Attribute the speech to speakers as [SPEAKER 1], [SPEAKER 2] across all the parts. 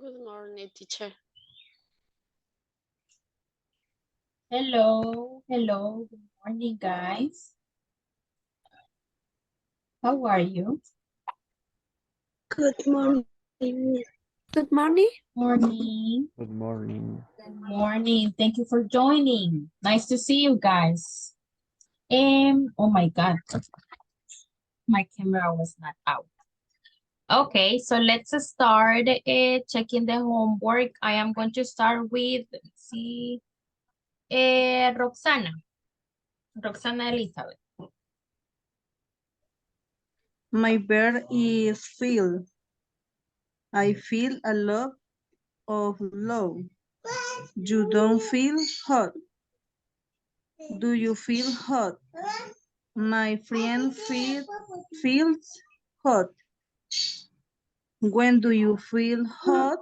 [SPEAKER 1] Good morning, teacher.
[SPEAKER 2] Hello, hello, good morning, guys. How are you?
[SPEAKER 1] Good morning. Good morning.
[SPEAKER 2] Morning.
[SPEAKER 3] Good morning.
[SPEAKER 2] Good morning. Thank you for joining. Nice to see you guys. Oh my God, my camera was not out. Okay, so let's start checking the homework. I am going to start with, let's see, Roxana Elizabeth.
[SPEAKER 4] My verb is feel. I feel a lot of love. You don't feel hot. Do you feel hot? My friend feels hot. When do you feel hot?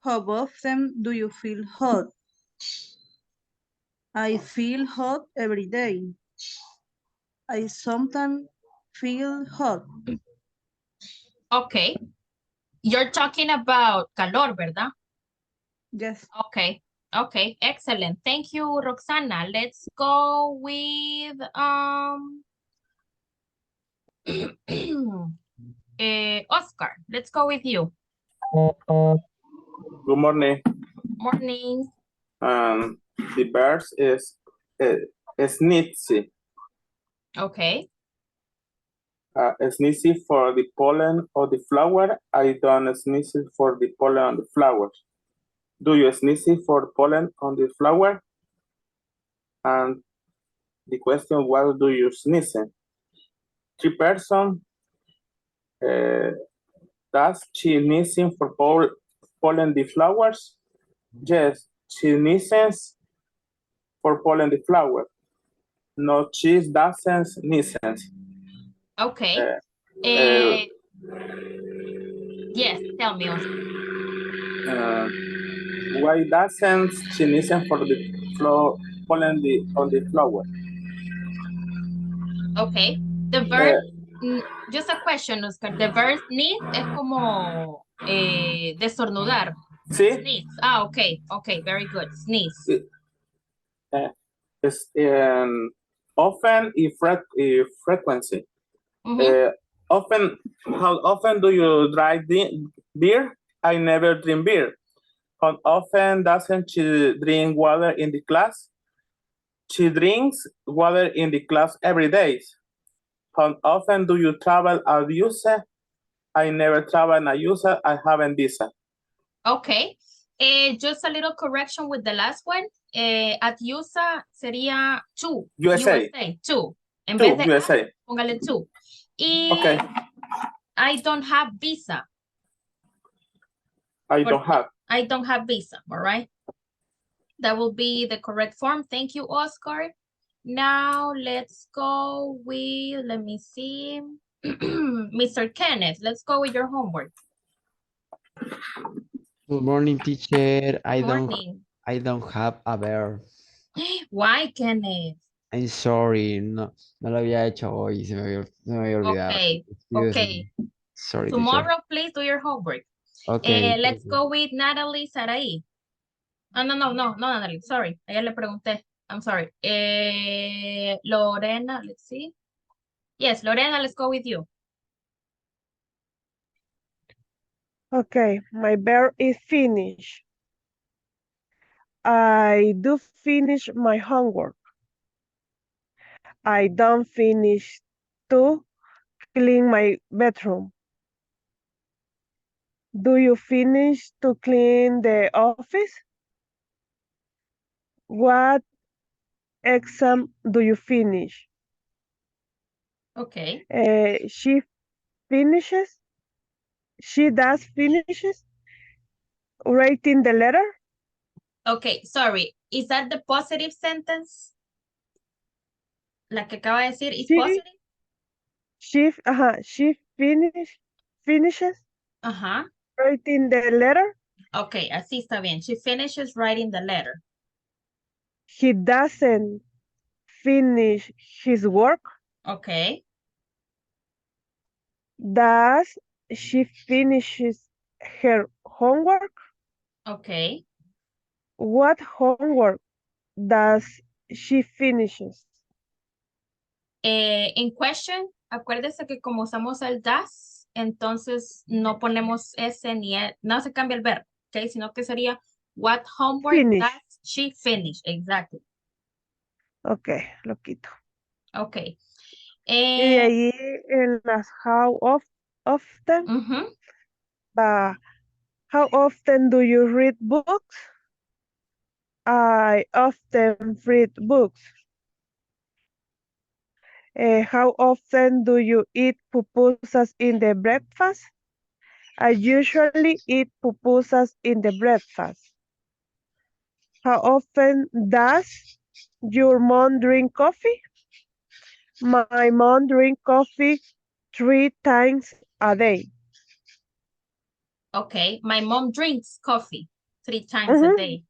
[SPEAKER 4] How often do you feel hot? I feel hot every day. I sometimes feel hot.
[SPEAKER 2] Okay, you're talking about calor, ¿verdad?
[SPEAKER 4] Yes.
[SPEAKER 2] Okay, okay, excellent. Thank you, Roxana. Let's go with Oscar. Let's go with you.
[SPEAKER 5] Good morning.
[SPEAKER 2] Morning.
[SPEAKER 5] The bird is sneezy.
[SPEAKER 2] Okay.
[SPEAKER 5] Sneezy for the pollen of the flower. I don't sneeze for the pollen on the flowers. Do you sneeze for pollen on the flower? And the question, what do you sneeze? Three person. Does she sneezing for pollen the flowers? Yes, she sneezes for pollen the flower. No, she doesn't sneeze.
[SPEAKER 2] Okay.
[SPEAKER 5] Uh,
[SPEAKER 2] Yes, tell me, Oscar.
[SPEAKER 5] why doesn't she listen for the pollen on the flower?
[SPEAKER 2] Okay. The verb, just a question, Oscar. The verb sneeze es como destornudar.
[SPEAKER 5] See,
[SPEAKER 2] Sneeze. Ah, okay. Okay, very good. Sneeze.
[SPEAKER 5] it's often frequency.
[SPEAKER 2] Mhm.
[SPEAKER 5] Often, how often do you drink beer? I never drink beer. How often doesn't she drink water in the class? She drinks water in the class every day. How often do you travel as user? I never travel as user. I haven't visa.
[SPEAKER 2] Okay. Just a little correction with the last one. At USA sería to.
[SPEAKER 5] USA.
[SPEAKER 2] To. En
[SPEAKER 5] Two,
[SPEAKER 2] vez de
[SPEAKER 5] USA.
[SPEAKER 2] at, póngale to. Y
[SPEAKER 5] Okay.
[SPEAKER 2] I don't have visa.
[SPEAKER 5] I don't have.
[SPEAKER 2] I don't have visa, all right? That will be the correct form. Thank you, Oscar. Now let's go with, let me see, Mr. Kenneth. Let's go with your homework.
[SPEAKER 3] Good morning, teacher.
[SPEAKER 2] Morning.
[SPEAKER 3] I don't have a bear.
[SPEAKER 2] Why, Kenneth?
[SPEAKER 3] I'm sorry, no lo había hecho hoy, se me había olvidado.
[SPEAKER 2] Okay,
[SPEAKER 3] Excuse
[SPEAKER 2] okay.
[SPEAKER 3] me. Sorry, teacher.
[SPEAKER 2] Tomorrow, please do your homework.
[SPEAKER 3] Okay.
[SPEAKER 2] Let's go with Natalie Sarai. Oh, no, Natalie, sorry. Ayer le pregunté. I'm sorry. Lorena, let's see. Yes, Lorena, let's go with you.
[SPEAKER 6] Okay, my verb is finish. I do finish my homework. I don't finish to clean my bedroom. Do you finish to clean the office? What exam do you finish?
[SPEAKER 2] Okay.
[SPEAKER 6] She finishes. She does finishes writing the letter.
[SPEAKER 2] Okay, sorry. Is that the positive sentence? La que acaba de decir is positive?
[SPEAKER 6] She finishes writing the letter.
[SPEAKER 2] Okay, así está bien. She finishes writing the letter.
[SPEAKER 6] He doesn't finish his work.
[SPEAKER 2] Okay.
[SPEAKER 6] Does she finishes her homework?
[SPEAKER 2] Okay.
[SPEAKER 6] What homework does she finishes?
[SPEAKER 2] En question, acuérdese que como usamos el does, entonces no ponemos ese ni no se cambia el verbo, ¿ok? Sino que sería what homework
[SPEAKER 6] Finish.
[SPEAKER 2] does she finish? Exactly.
[SPEAKER 6] Ok, lo quito.
[SPEAKER 2] Ok.
[SPEAKER 6] Y de ahí en las often,
[SPEAKER 2] Ujú.
[SPEAKER 6] va, how often do you read books? I often read books. How often do you eat pupusas in the breakfast? I usually eat pupusas in the breakfast. How often does your mom drink coffee? My mom drink coffee 3 times a day.
[SPEAKER 2] Okay. My mom drinks coffee 3 times a
[SPEAKER 6] Ujú.
[SPEAKER 2] day.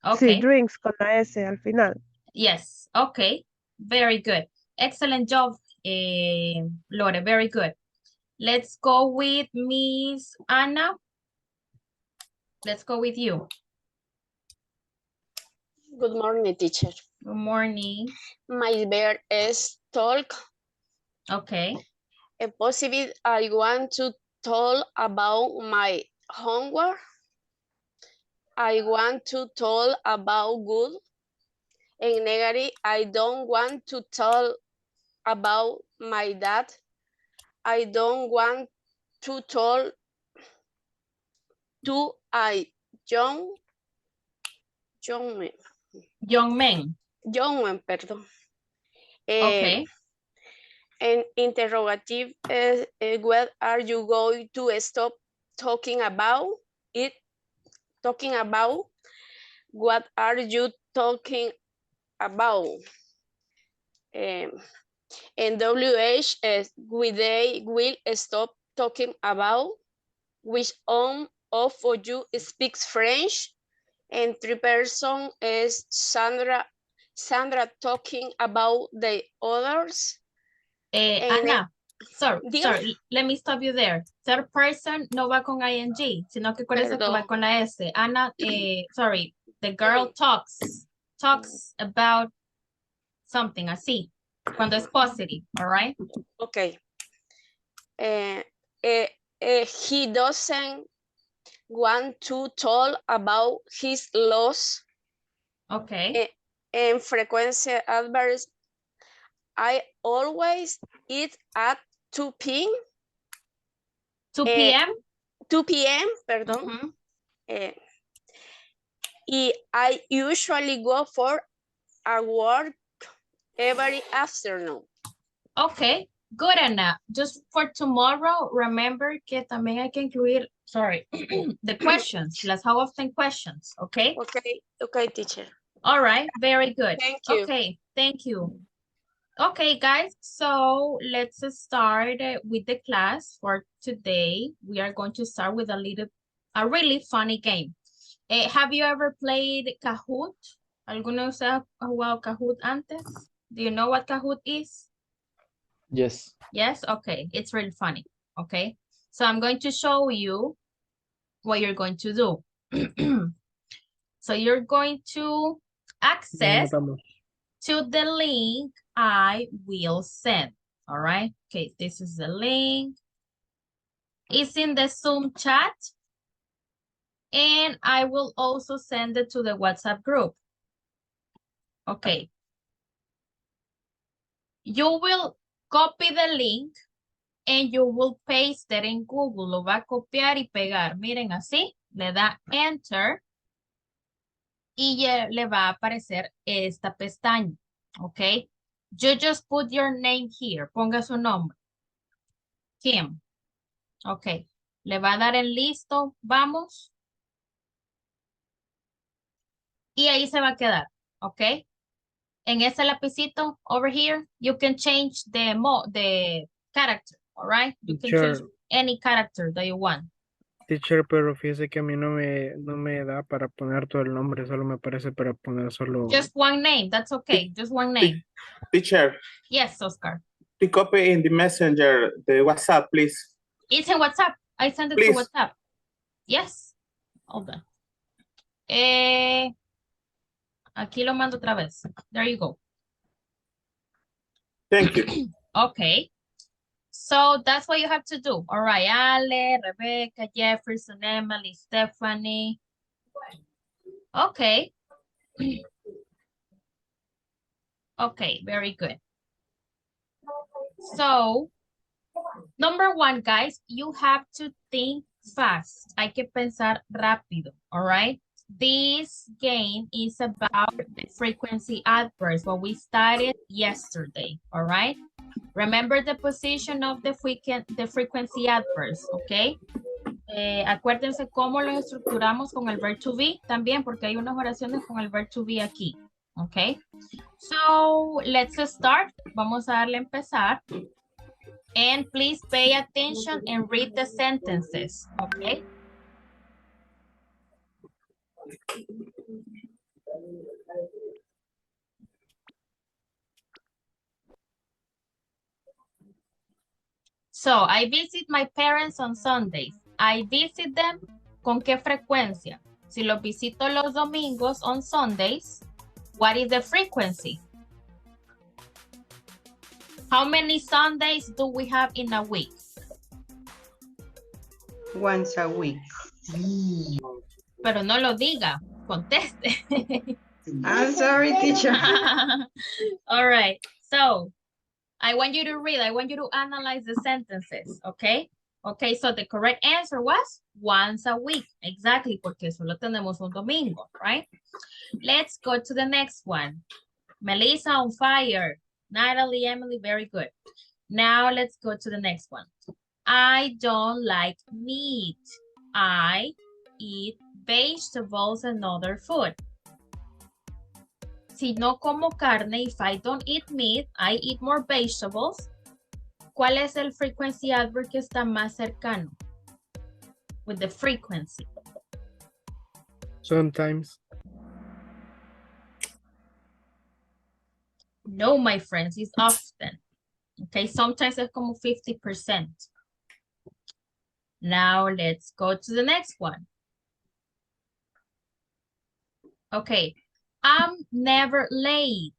[SPEAKER 6] Sí,
[SPEAKER 2] Okay.
[SPEAKER 6] drinks con la S al final.
[SPEAKER 2] Yes. Okay. Very good. Excellent job, Lore. Very good. Let's go with Miss Anna. Let's go with you.
[SPEAKER 1] Good morning, teacher.
[SPEAKER 2] Good morning.
[SPEAKER 1] My verb is talk.
[SPEAKER 2] Okay.
[SPEAKER 1] Possible, I want to talk about my homework. I want to talk about good. In negative, I don't want to talk about my dad. I don't want to talk to a young man.
[SPEAKER 2] Young men.
[SPEAKER 1] Young man, perdón.
[SPEAKER 2] Okay.
[SPEAKER 1] And interrogative is what are you going to stop talking about it? Talking about what are you talking about? And WH is they will stop talking about which one of you speaks French, and 3 person is Sandra talking about the others. And
[SPEAKER 2] Ana, sorry,
[SPEAKER 1] dígame.
[SPEAKER 2] let me stop you there. Third person no va con ing, sino que acuérdese que va
[SPEAKER 1] Perdón.
[SPEAKER 2] con la S. Ana, sorry, the girl talks about something, así, cuando es positive, all right?
[SPEAKER 1] Okay. He doesn't want to talk about his loss.
[SPEAKER 2] Okay.
[SPEAKER 1] And frequency adverbs, I always eat at 2 p.m.
[SPEAKER 2] 2 p.m.
[SPEAKER 1] 2 p.m., perdón.
[SPEAKER 2] Mhm.
[SPEAKER 1] I usually go for a walk every afternoon.
[SPEAKER 2] Okay, good, Ana. Just for tomorrow, remember que también hay que incluir, sorry, the questions, las how often questions, okay?
[SPEAKER 1] Okay, teacher.
[SPEAKER 2] All right, very good.
[SPEAKER 1] Thank you.
[SPEAKER 2] Okay, thank you. Okay, guys, so let's start with the class for today. We are going to start with a really funny game. Have you ever played Kahoot? ¿Alguno de ustedes ha jugado Kahoot antes? Do you know what Kahoot is?
[SPEAKER 3] Yes.
[SPEAKER 2] Yes, okay, it's really funny, okay? So I'm going to show you what you're going to do. So you're going to access to the link I will send, all right? Okay, this is the link. It's in the Zoom chat, and I will also send it to the WhatsApp group. Okay. You will copy the link and you will paste it in Google. Lo va a copiar y pegar. Miren así, le da Enter y ya le va a aparecer esta pestaña. Ok. You just put your name here. Ponga su nombre. Kim. Ok. Le va a dar en listo. Vamos. Y ahí se va a quedar. Ok. En ese lapicito over here, you can change the character. All right. You can choose any character that you want.
[SPEAKER 7] Teacher, pero fíjese que a mí no me da para poner todo el nombre, solo me parece para poner solo...
[SPEAKER 2] Just one name, that's okay, just one name.
[SPEAKER 5] Teacher.
[SPEAKER 2] Yes, Oscar.
[SPEAKER 5] The copy in the messenger, the WhatsApp, please.
[SPEAKER 2] It's in WhatsApp, I sent it
[SPEAKER 5] Please.
[SPEAKER 2] to WhatsApp. Yes. Hold on. Aquí lo mando otra vez. There you go.
[SPEAKER 5] Thank you.
[SPEAKER 2] Okay. So that's what you have to do. All right, Ale, Rebecca, Jefferson, Emily, Stephanie. Okay. Okay, very good. So, number one, guys, you have to think fast. Hay que pensar rápido, all right? This game is about the frequency adverbs, what we studied yesterday, all right? Remember the position of the frequency adverbs, okay? Acuérdense cómo lo estructuramos con el verb to be también, porque hay unas oraciones con el verb to be aquí, okay? So, let's start. Vamos a darle a empezar. And please pay attention and read the sentences, okay? So, I visit my parents on Sundays. I visit them, ¿con qué frecuencia? Si los visito los domingos on Sundays, what is the frequency? How many Sundays do we have in a week?
[SPEAKER 8] Once a week.
[SPEAKER 2] Pero no lo diga, conteste.
[SPEAKER 8] I'm sorry, teacher.
[SPEAKER 2] All right, so I want you to read, I want you to analyze the sentences, okay? Okay, so the correct answer was once a week. Exactly, porque solo tenemos un domingo, right? Let's go to the next one. Melissa on fire. Natalie, Emily, very good. Now let's go to the next one. I don't like meat. I eat vegetables and other food. Si no como carne, if I don't eat meat, I eat more vegetables. ¿Cuál es el frequency adverb que está más cercano? With the frequency.
[SPEAKER 7] Sometimes.
[SPEAKER 2] No, my friends, it's often. Okay, sometimes it's como 50%. Now let's go to the next one. Okay, I'm never late.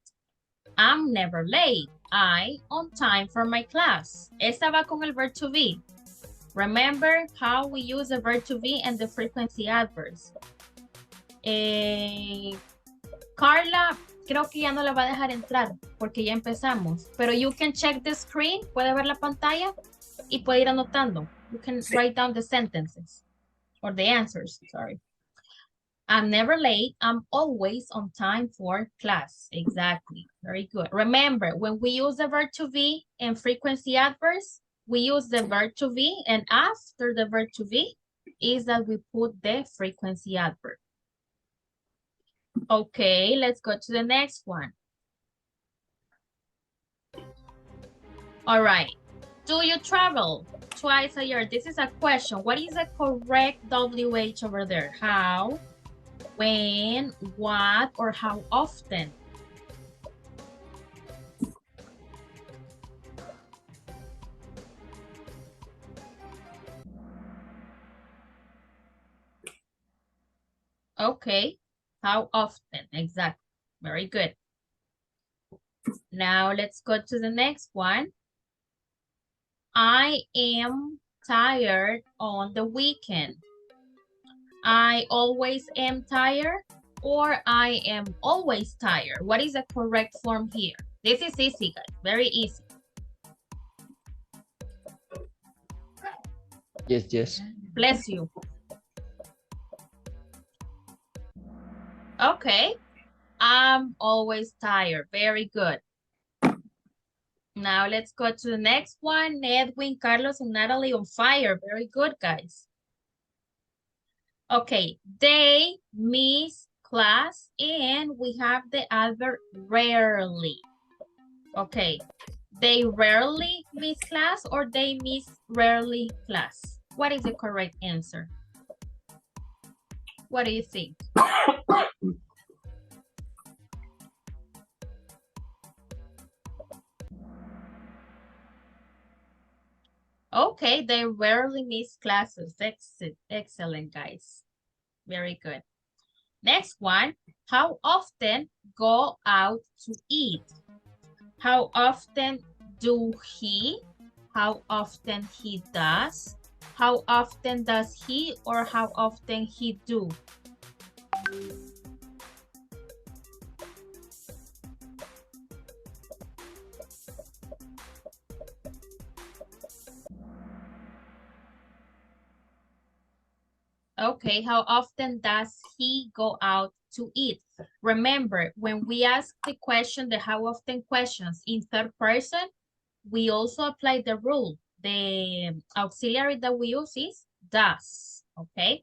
[SPEAKER 2] I'm never late. I on time for my class. Esta va con el verb to be. Remember how we use the verb to be and the frequency adverbs. Carla, creo que ya no la va a dejar entrar porque ya empezamos. Pero you can check the screen, puede ver la pantalla y puede ir anotando. You can write down the sentences or the answers, sorry. I'm never late. I'm always on time for class. Exactly. Very good. Remember, when we use the verb to be and frequency adverbs, we use the verb to be, and after the verb to be is that we put the frequency adverb. Okay, let's go to the next one. All right. Do you travel twice a year? This is a question. What is the correct WH over there? How, when, what, or how often? Okay, how often? Exactly. Very good. Now let's go to the next one. I am tired on the weekend. I always am tired, or I am always tired. What is the correct form here? This is easy, guys. Very easy.
[SPEAKER 3] Yes, yes.
[SPEAKER 2] Bless you. Okay. I'm always tired. Very good. Now let's go to the next one. Edwin, Carlos, and Natalie on fire. Very good, guys. Okay, they miss class, and we have the adverb rarely. Okay, they rarely miss class, or they miss rarely class. What is the correct answer? What do you think? Okay, they rarely miss classes. Excellent, guys. Very good. Next one, how often go out to eat? How often do he? How often he does? How often does he or how often he do? Okay, how often does he go out to eat? Remember, when we ask the question, the how often questions in third person, we also apply the rule. The auxiliary that we use is does, okay?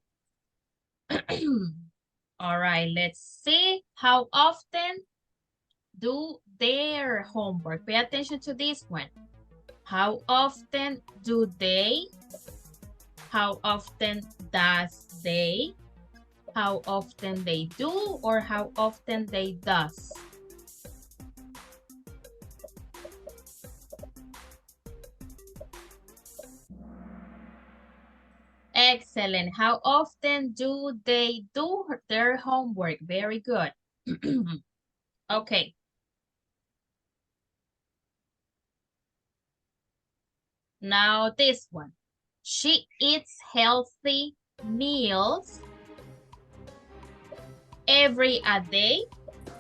[SPEAKER 2] All right, let's see. How often do their homework? Pay attention to this one. How often do they? How often does they? How often they do or how often they does? Excellent. How often do they do their homework? Very good. Okay. Now this one. She eats healthy meals every a day,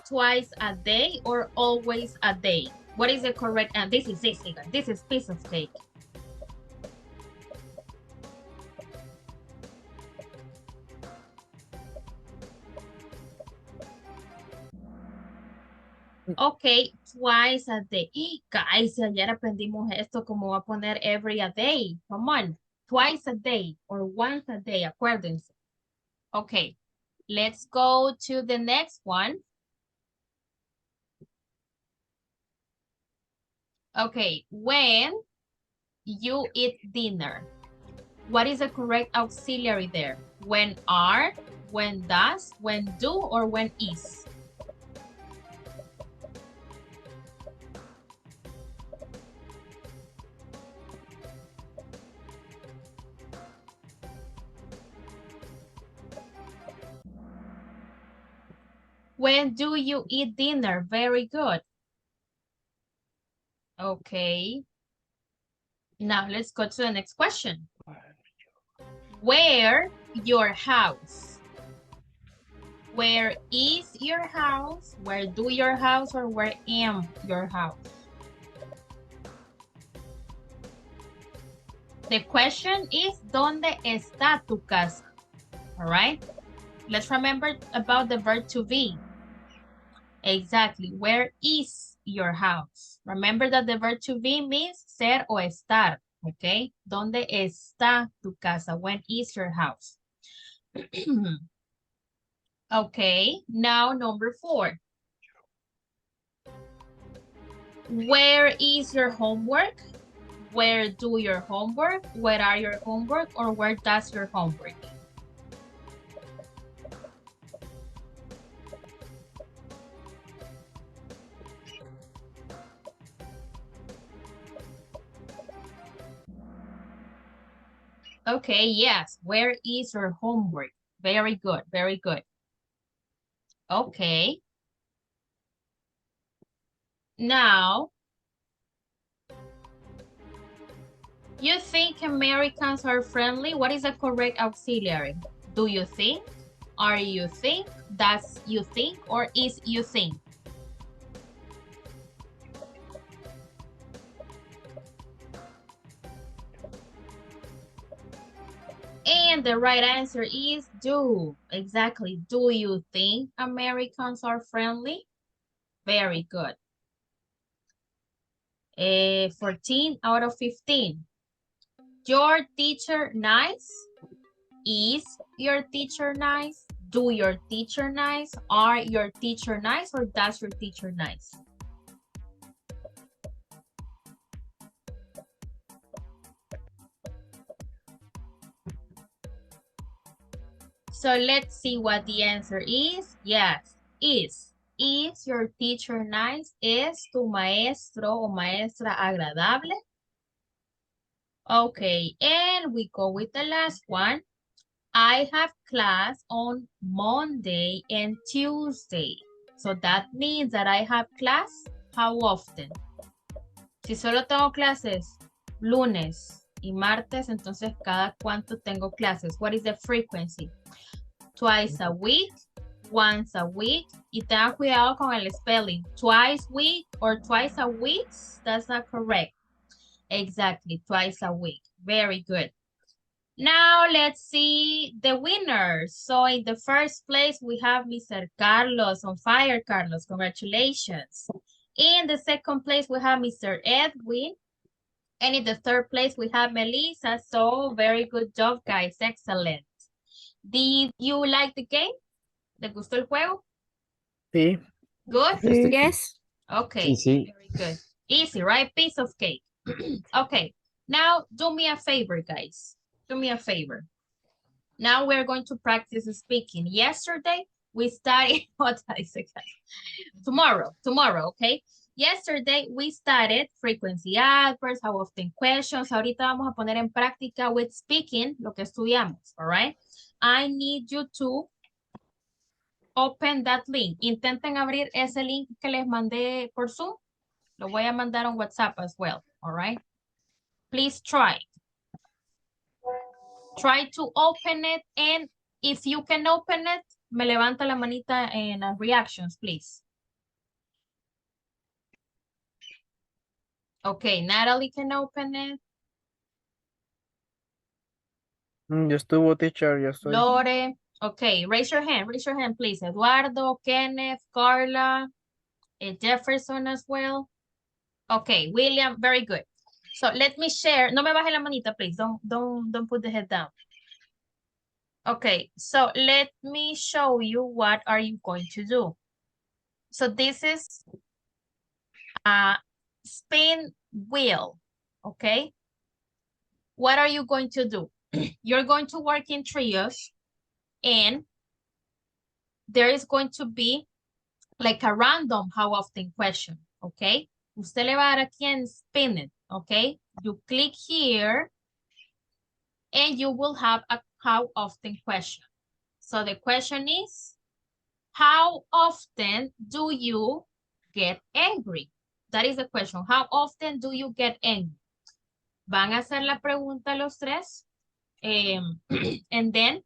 [SPEAKER 2] twice a day, or always a day. What is the correct? And this is piece of cake. Ok, twice a day. Guys, ayer aprendimos esto, como va a poner every a day. Come on. Twice a day or once a day, acuérdense. Okay, let's go to the next one. Okay, when you eat dinner, what is the correct auxiliary there? When are, when does, when do, or when is? When do you eat dinner? Very good. Okay. Now let's go to the next question. Where your house? Where is your house? Where do your house or where am your house? The question is, ¿dónde está tu casa? All right. Let's remember about the verb to be. Exactly. Where is your house? Remember that the verb to be means ser o estar. Okay. ¿Dónde está tu casa? When is your house? Okay. Now number 4. Where is your homework? Where do your homework? Where are your homework? Or where does your homework? Okay, yes. Where is your homework? Very good, very good. Okay. Now, you think Americans are friendly? What is the correct auxiliary? Do you think? Are you think? Does you think? Or is you think? And the right answer is do. Exactly. Do you think Americans are friendly? Very good. 14 out of 15. Your teacher nice? Is your teacher nice? Do your teacher nice? Are your teacher nice? Or does your teacher nice? So let's see what the answer is. Yes, is. Is your teacher nice? ¿Es tu maestro o maestra agradable? Okay, and we go with the last one. I have class on Monday and Tuesday. So that means that I have class, how often? Si solo tengo clases lunes y martes, entonces cada cuánto tengo clases. What is the frequency? Twice a week, once a week. Y tenga cuidado con el spelling. Twice week or twice a week. That's not correct. Exactly, twice a week. Very good. Now let's see the winners. So in the first place, we have Mr. Carlos on fire. Carlos, congratulations. In the second place, we have Mr. Edwin. And in the third place, we have Melissa. So very good job, guys. Excellent. Did you like the game? ¿Te gustó el juego?
[SPEAKER 7] Sí.
[SPEAKER 2] Good?
[SPEAKER 6] Sí.
[SPEAKER 9] Yes.
[SPEAKER 2] Okay,
[SPEAKER 3] Sí.
[SPEAKER 2] very good. Easy, right? Piece of cake. Okay, now do me a favor, guys. Do me a favor. Now we're going to practice speaking. Yesterday, we studied, what I said? Tomorrow, okay? Yesterday, we studied frequency adverbs, how often questions. Ahorita vamos a poner en práctica with speaking lo que estudiamos, all right? I need you to open that link. Intenten abrir ese link que les mandé por Zoom. Lo voy a mandar on WhatsApp as well, all right? Please try. Try to open it, and if you can open it, me levanta la manita en reactions, please. Okay, Natalie can open it.
[SPEAKER 7] Ya estuvo, teacher, ya estoy.
[SPEAKER 2] Lore. Okay, raise your hand, please. Eduardo, Kenneth, Carla, Jefferson as well. Okay, William, very good. So let me share. No me baje la manita, please. Don't put the head down. Okay, so let me show you what are you going to do. So this is a spin wheel, okay? What are you going to do? You're going to work in trios, and there is going to be like a random how often question, okay? Usted le va a dar aquí en spin it, okay? You click here, and you will have a how often question. So the question is, how often do you get angry? That is the question. How often do you get angry? Van a hacer la pregunta los tres. And then,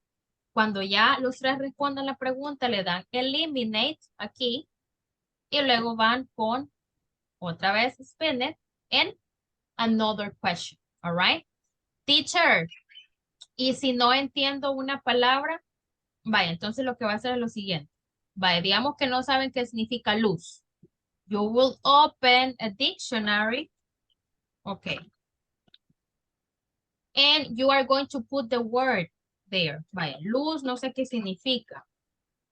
[SPEAKER 2] cuando ya los tres respondan la pregunta, le dan eliminate aquí. Y luego van con otra vez spin it and another question. All right? Teacher, y si no entiendo una palabra, vaya, entonces lo que va a hacer es lo siguiente. Vaya, digamos que no saben qué significa luz. You will open a dictionary. Okay. And you are going to put the word there. Vaya, luz, no sé qué significa.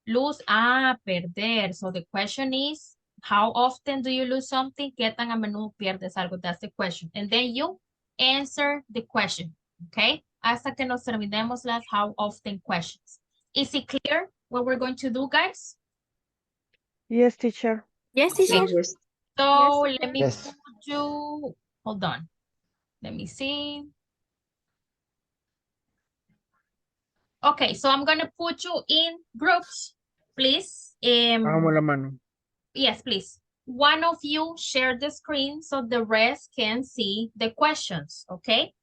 [SPEAKER 2] Luz, perder. So the question is, how often do you lose something? ¿Qué tan a menudo pierdes algo? That's the question. And then you answer the question. Okay? Hasta que nos terminemos las how often questions. Is it clear what we're going to do, guys?
[SPEAKER 6] Yes, teacher.
[SPEAKER 9] Yes, teacher.
[SPEAKER 8] Yes.
[SPEAKER 2] So let me
[SPEAKER 3] Yes.
[SPEAKER 2] put you, hold on. Let me see. Okay, so I'm gonna put you in groups, please.
[SPEAKER 7] Bajamos la mano.
[SPEAKER 2] Yes, please. One of you share the screen so the rest can see the questions, okay?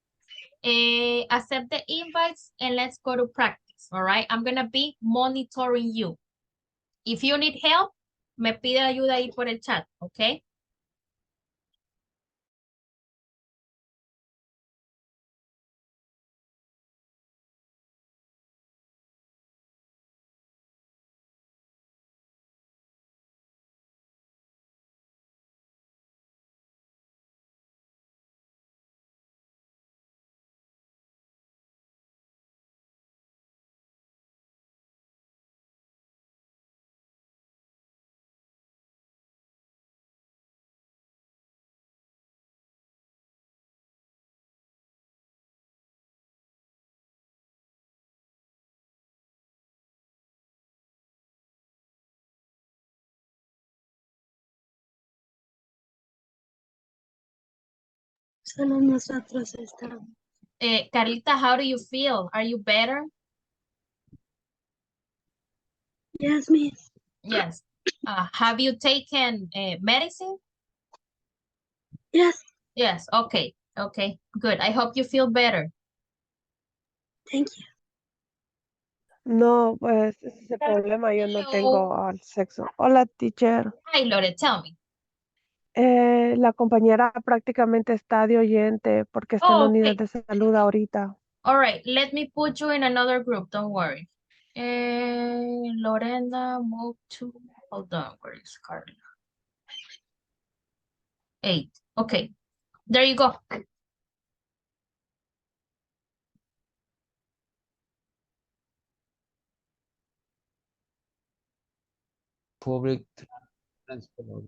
[SPEAKER 2] Accept the invites and let's go to practice, all right? I'm gonna be monitoring you. If you need help, me pide ayuda ahí por el chat, okay?
[SPEAKER 9] Solo nosotros estamos.
[SPEAKER 2] Carlita, how do you feel? Are you better?
[SPEAKER 4] Yes, miss.
[SPEAKER 2] Yes. Have you taken medicine?
[SPEAKER 4] Yes,
[SPEAKER 2] Yes. Okay. Okay. Good. I hope you feel better.
[SPEAKER 4] thank you.
[SPEAKER 6] No, pues ese es el problema, yo no
[SPEAKER 2] Hello.
[SPEAKER 6] tengo al sexo. Hola, teacher.
[SPEAKER 2] Hi, Lore. Tell me.
[SPEAKER 6] La compañera prácticamente está de oyente porque está en la
[SPEAKER 2] Oh,
[SPEAKER 6] unidad
[SPEAKER 2] okay.
[SPEAKER 6] de salud ahorita.
[SPEAKER 2] All right. Let me put you in another group. Don't worry. Lorena, move to. Hold on. Where is Carla? 8. Okay. There you go.
[SPEAKER 3] Public transport.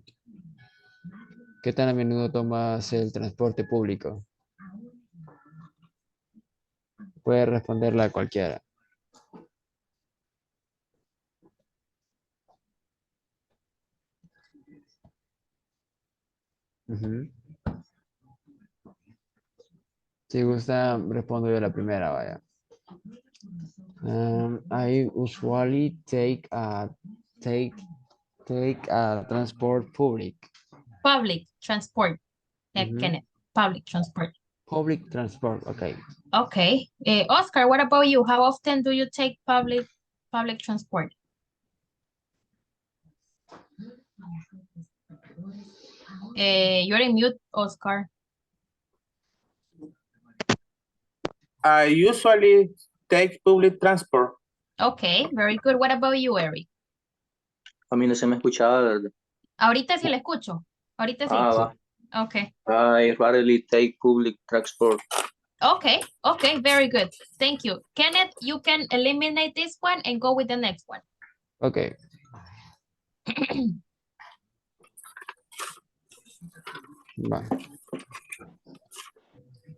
[SPEAKER 3] ¿Qué tan a menudo tomas el transporte público? Puede responderla a cualquiera. Ujú. Si gusta, respondo yo la primera, vaya. I usually take a transport public.
[SPEAKER 2] Public transport.
[SPEAKER 3] Ujú.
[SPEAKER 2] Kenneth. Public transport.
[SPEAKER 3] Public transport, okay.
[SPEAKER 2] Okay. Oscar, what about you? How often do you take public transport? You're in mute, Oscar.
[SPEAKER 5] I usually take public transport.
[SPEAKER 2] Okay, very good. What about you, Eric?
[SPEAKER 9] A mí no se me escuchaba, ¿verdad?
[SPEAKER 2] Ahorita sí le escucho. Ahorita sí.
[SPEAKER 9] Va.
[SPEAKER 2] Okay.
[SPEAKER 9] I rarely take public transport.
[SPEAKER 2] Okay. Okay, very good. Thank you. Kenneth, you can eliminate this one and go with the next one.
[SPEAKER 3] Okay. Va.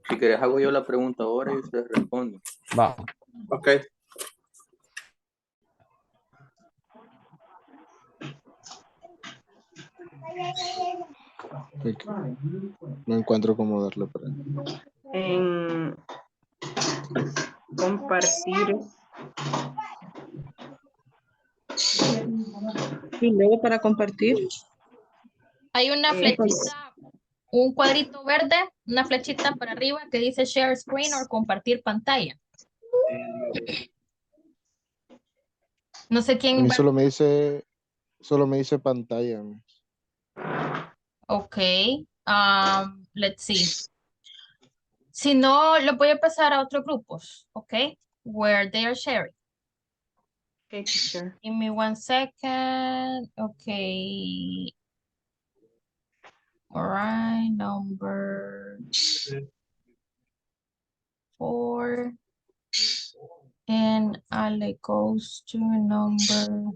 [SPEAKER 9] Si querés hago yo la pregunta ahora y ustedes responden.
[SPEAKER 3] Va.
[SPEAKER 5] Okay.
[SPEAKER 10] No encuentro cómo darle para.
[SPEAKER 8] En compartir. Y luego para compartir.
[SPEAKER 2] Hay una flechita, un cuadrito verde, una flechita para arriba que dice share screen o compartir pantalla. No sé
[SPEAKER 10] A
[SPEAKER 2] quién
[SPEAKER 10] mí
[SPEAKER 2] va.
[SPEAKER 10] solo me dice pantalla.
[SPEAKER 2] Ok. Let's see. Si no, lo voy a pasar a otros grupos. Ok. Where they are sharing.
[SPEAKER 8] Okay, teacher.
[SPEAKER 2] Give me 1 second. Okay. All right. Number 4. And Ale goes to number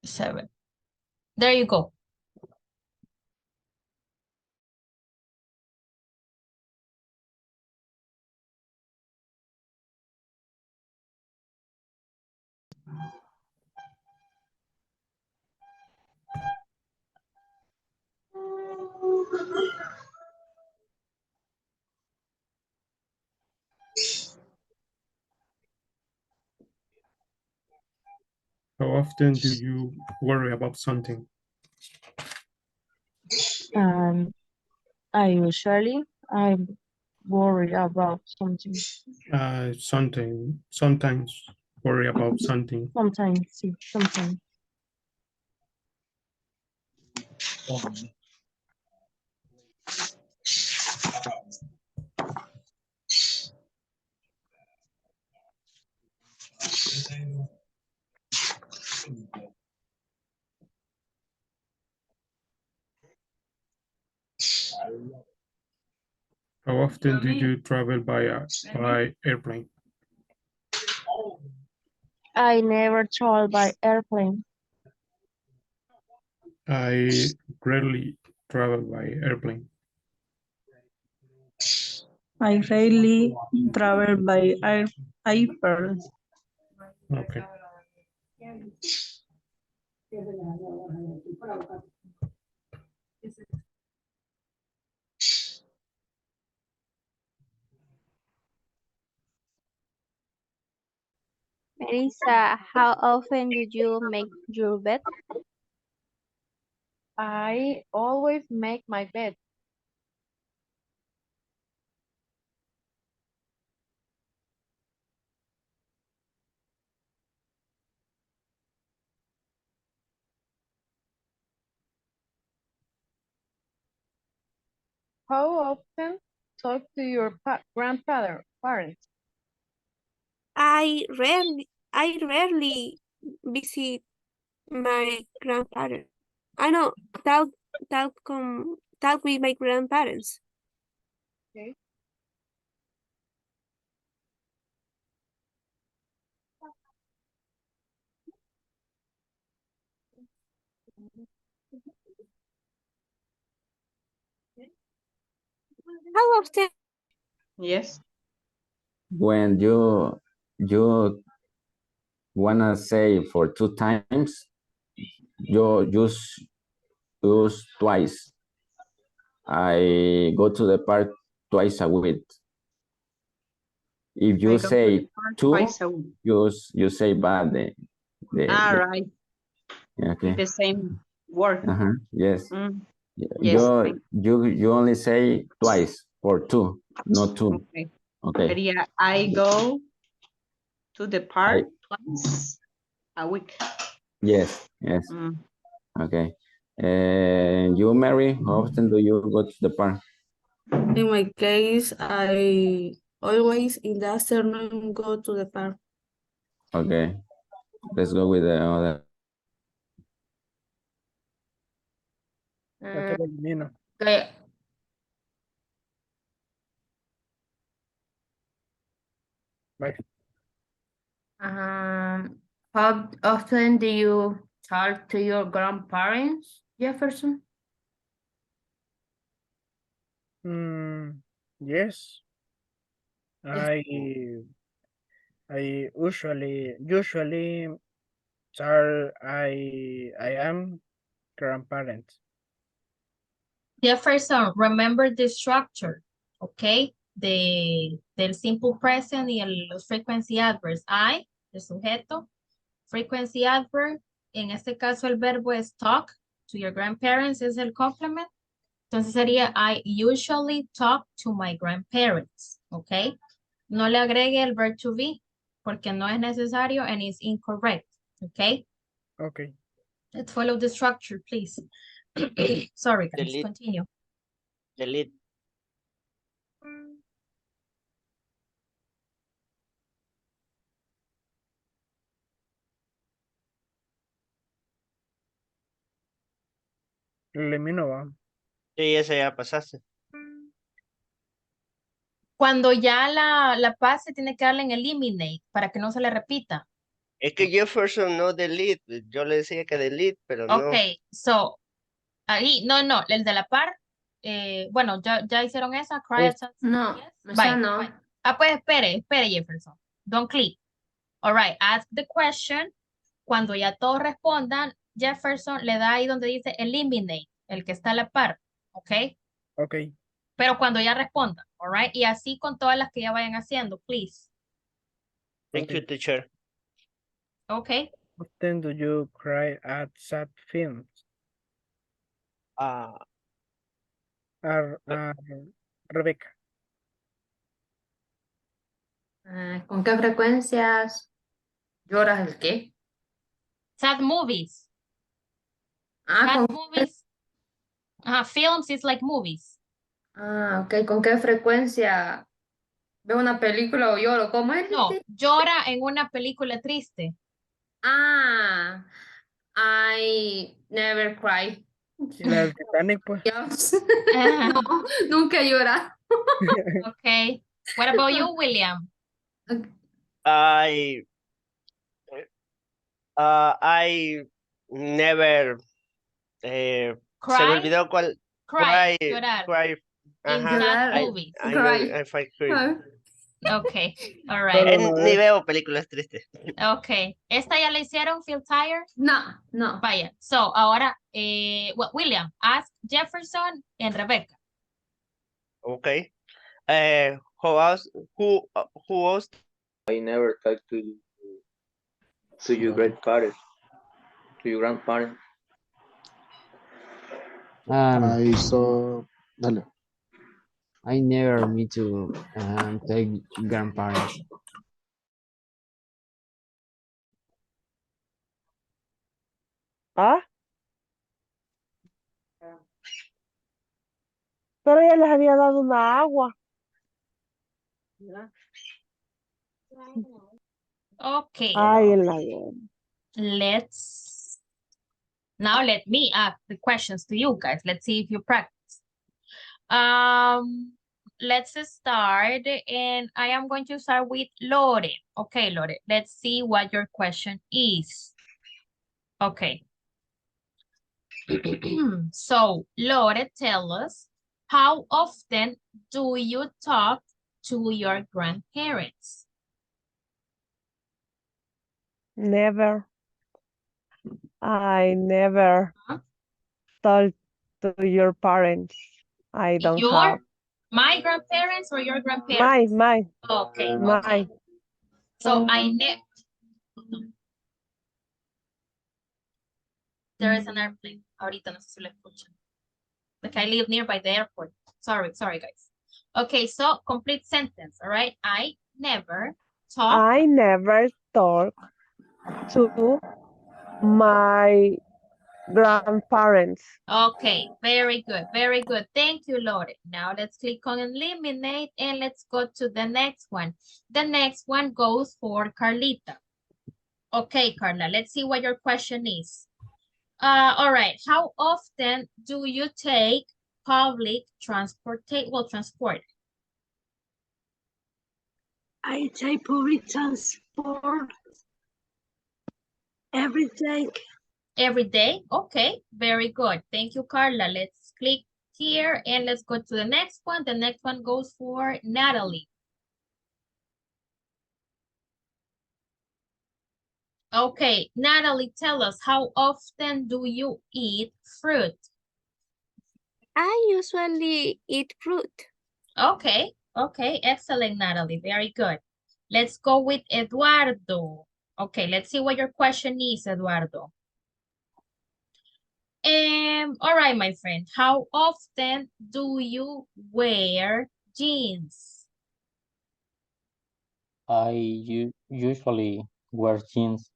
[SPEAKER 2] 7. There you go.
[SPEAKER 7] How often do you worry about something?
[SPEAKER 11] I worry about something.
[SPEAKER 7] Sometimes worry about something.
[SPEAKER 11] Sometimes, sí, sometimes.
[SPEAKER 7] How often do you travel by airplane?
[SPEAKER 11] I never travel by airplane.
[SPEAKER 7] I rarely travel by airplane.
[SPEAKER 4] I rarely travel by airplane.
[SPEAKER 7] Okay.
[SPEAKER 12] Melissa, how often do you make your bed?
[SPEAKER 11] I always make my bed. How often talk to your grandfather parents?
[SPEAKER 13] I rarely visit my grandparents. I know talk talk with my grandparents.
[SPEAKER 11] Okay.
[SPEAKER 13] How often?
[SPEAKER 8] Yes.
[SPEAKER 3] When you wanna say for 2 times, you use twice. I go to the park twice a week. If
[SPEAKER 8] I
[SPEAKER 3] you
[SPEAKER 8] go to the
[SPEAKER 3] say
[SPEAKER 8] park
[SPEAKER 3] two,
[SPEAKER 8] twice a week.
[SPEAKER 3] you say bad
[SPEAKER 8] Right.
[SPEAKER 3] okay.
[SPEAKER 8] With the same word.
[SPEAKER 3] Yes.
[SPEAKER 8] Yes.
[SPEAKER 3] You only say twice for two, not two.
[SPEAKER 8] Okay.
[SPEAKER 3] Okay.
[SPEAKER 8] But yeah, I go to the park twice a week.
[SPEAKER 3] Yes. Okay. And you, Mary, how often do you go to the park?
[SPEAKER 14] In my case, I always in the afternoon go to the park.
[SPEAKER 3] Okay. Let's go with the other.
[SPEAKER 7] Ya te lo elimino.
[SPEAKER 2] Okay.
[SPEAKER 7] Bye.
[SPEAKER 2] How often do you talk to your grandparents, Jefferson?
[SPEAKER 7] Yes. I usually tell I am grandparent.
[SPEAKER 2] Jefferson, remember the structure, okay? Del simple present y los frequency adverbs. I, el sujeto, frequency adverb. En este caso el verbo es talk to your grandparents, es el complement. Entonces sería I usually talk to my grandparents, okay? No le agregue el verb to be porque no es necesario and it's incorrect, okay?
[SPEAKER 7] Okay.
[SPEAKER 2] Let's follow the structure, please. Sorry, guys,
[SPEAKER 15] Delete.
[SPEAKER 2] continue.
[SPEAKER 15] Delete.
[SPEAKER 7] Elimino, va.
[SPEAKER 15] Sí, ese ya pasaste.
[SPEAKER 2] Cuando ya la pase, tiene que darle en eliminate para que no se le repita.
[SPEAKER 15] Es que Jefferson no delete. Yo le decía que delete, pero no.
[SPEAKER 2] Ok, so, ahí, no, el de la par, bueno, ya hicieron esa, cry at sunset,
[SPEAKER 16] No,
[SPEAKER 2] yes?
[SPEAKER 16] esa
[SPEAKER 2] Bye.
[SPEAKER 16] no.
[SPEAKER 2] Pues espere Jefferson, don't click. All right, ask the question. Cuando ya todos respondan, Jefferson le da ahí donde dice eliminate, el que está a la par, ok?
[SPEAKER 7] Ok.
[SPEAKER 2] Pero cuando ya respondan, all right? Y así con todas las que ya vayan haciendo, please.
[SPEAKER 15] Thank you, teacher.
[SPEAKER 2] Okay.
[SPEAKER 7] How often do you cry at sad films? Rebecca.
[SPEAKER 16] ¿Con qué frecuencias lloras el qué?
[SPEAKER 2] Sad movies.
[SPEAKER 16] Sad
[SPEAKER 2] movies. Films is like movies.
[SPEAKER 16] Ok. ¿Con qué frecuencia veo una película o lloro? ¿Cómo es?
[SPEAKER 2] No, llora en una película triste.
[SPEAKER 16] I never cry.
[SPEAKER 7] La del Titanic, pues.
[SPEAKER 16] No, nunca llora.
[SPEAKER 2] Okay. What about you, William?
[SPEAKER 15] I never se me olvidó cuál
[SPEAKER 2] Cry, llorar. In sad movies. Okay, all right.
[SPEAKER 15] Ni veo películas tristes.
[SPEAKER 2] Okay. ¿Esta ya la hicieron? Feel tired?
[SPEAKER 16] No.
[SPEAKER 2] Vaya. So, ahora, William, ask Jefferson and Rebecca.
[SPEAKER 15] Okay. Who else?
[SPEAKER 9] I never talk to To your great parents. To your grandparents.
[SPEAKER 10] I saw, dale.
[SPEAKER 17] I never meet to take grandparents.
[SPEAKER 6] ¿Ah? Pero ella les había dado una agua.
[SPEAKER 2] Okay.
[SPEAKER 6] Ay,
[SPEAKER 2] Now let me ask the questions to you guys. Let's see if you practice. Let's start, and I am going to start with Lore. Okay, Lore, let's see what your question is. Okay. So, Lore, tell us, how often do you talk to your grandparents?
[SPEAKER 6] Never. I never talk to your parents. I don't have.
[SPEAKER 2] My grandparents or your grandparents?
[SPEAKER 6] My.
[SPEAKER 2] Okay,
[SPEAKER 6] My.
[SPEAKER 2] okay. So I never. There is an airplane. Ahorita no sé si lo escuchan. Like I live nearby the airport. Sorry guys. Okay, so complete sentence, all right? I never talk
[SPEAKER 6] to my grandparents.
[SPEAKER 2] Okay, very good, very good. Thank you, Lore. Now let's click on eliminate and let's go to the next one. The next one goes for Carlita. Okay, Carla, let's see what your question is. All right, how often do you take public transport?
[SPEAKER 18] I take public transport every day.
[SPEAKER 2] Every day? Okay, very good. Thank you, Carla. Let's click here and let's go to the next one. The next one goes for Natalie. Okay, Natalie, tell us, how often do you eat fruit?
[SPEAKER 12] I usually eat fruit.
[SPEAKER 2] Okay, excellent, Natalie, very good. Let's go with Eduardo. Okay, let's see what your question is, Eduardo. All right, my friend, how often do you wear jeans?
[SPEAKER 19] I usually wear jeans.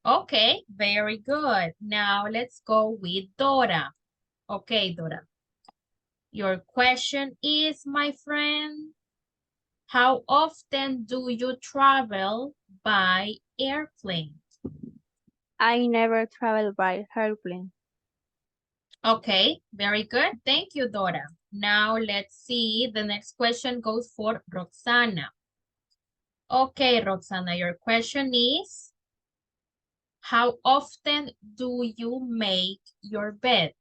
[SPEAKER 2] Okay, very good. Now let's go with Dora. Okay, Dora. Your question is, my friend, how often do you travel by airplane?
[SPEAKER 12] I never travel by airplane.
[SPEAKER 2] Okay, very good. Thank you, Dora. Now let's see. The next question goes for Roxana. Okay, Roxana, your question is, how often do you make your bed?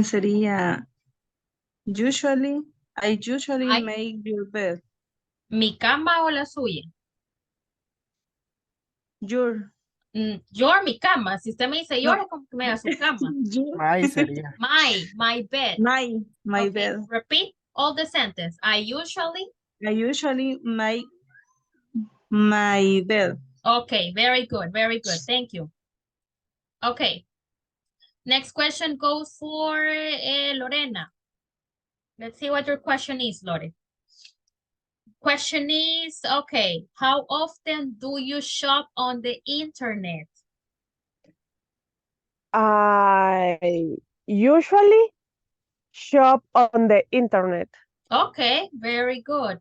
[SPEAKER 4] Sería I usually make your bed.
[SPEAKER 2] ¿Mi cama o la suya?
[SPEAKER 4] Your.
[SPEAKER 2] Your, mi cama. Si usted me dice your, es como que me da su cama.
[SPEAKER 7] My sería.
[SPEAKER 2] My bed.
[SPEAKER 4] My bed.
[SPEAKER 2] Repeat all the sentence. I usually
[SPEAKER 4] make my bed.
[SPEAKER 2] Okay, very good, very good. Thank you. Okay. Next question goes for Lorena. Let's see what your question is, Lore. Question is, okay, how often do you shop on the internet?
[SPEAKER 6] I usually shop on the internet.
[SPEAKER 2] Okay, very good.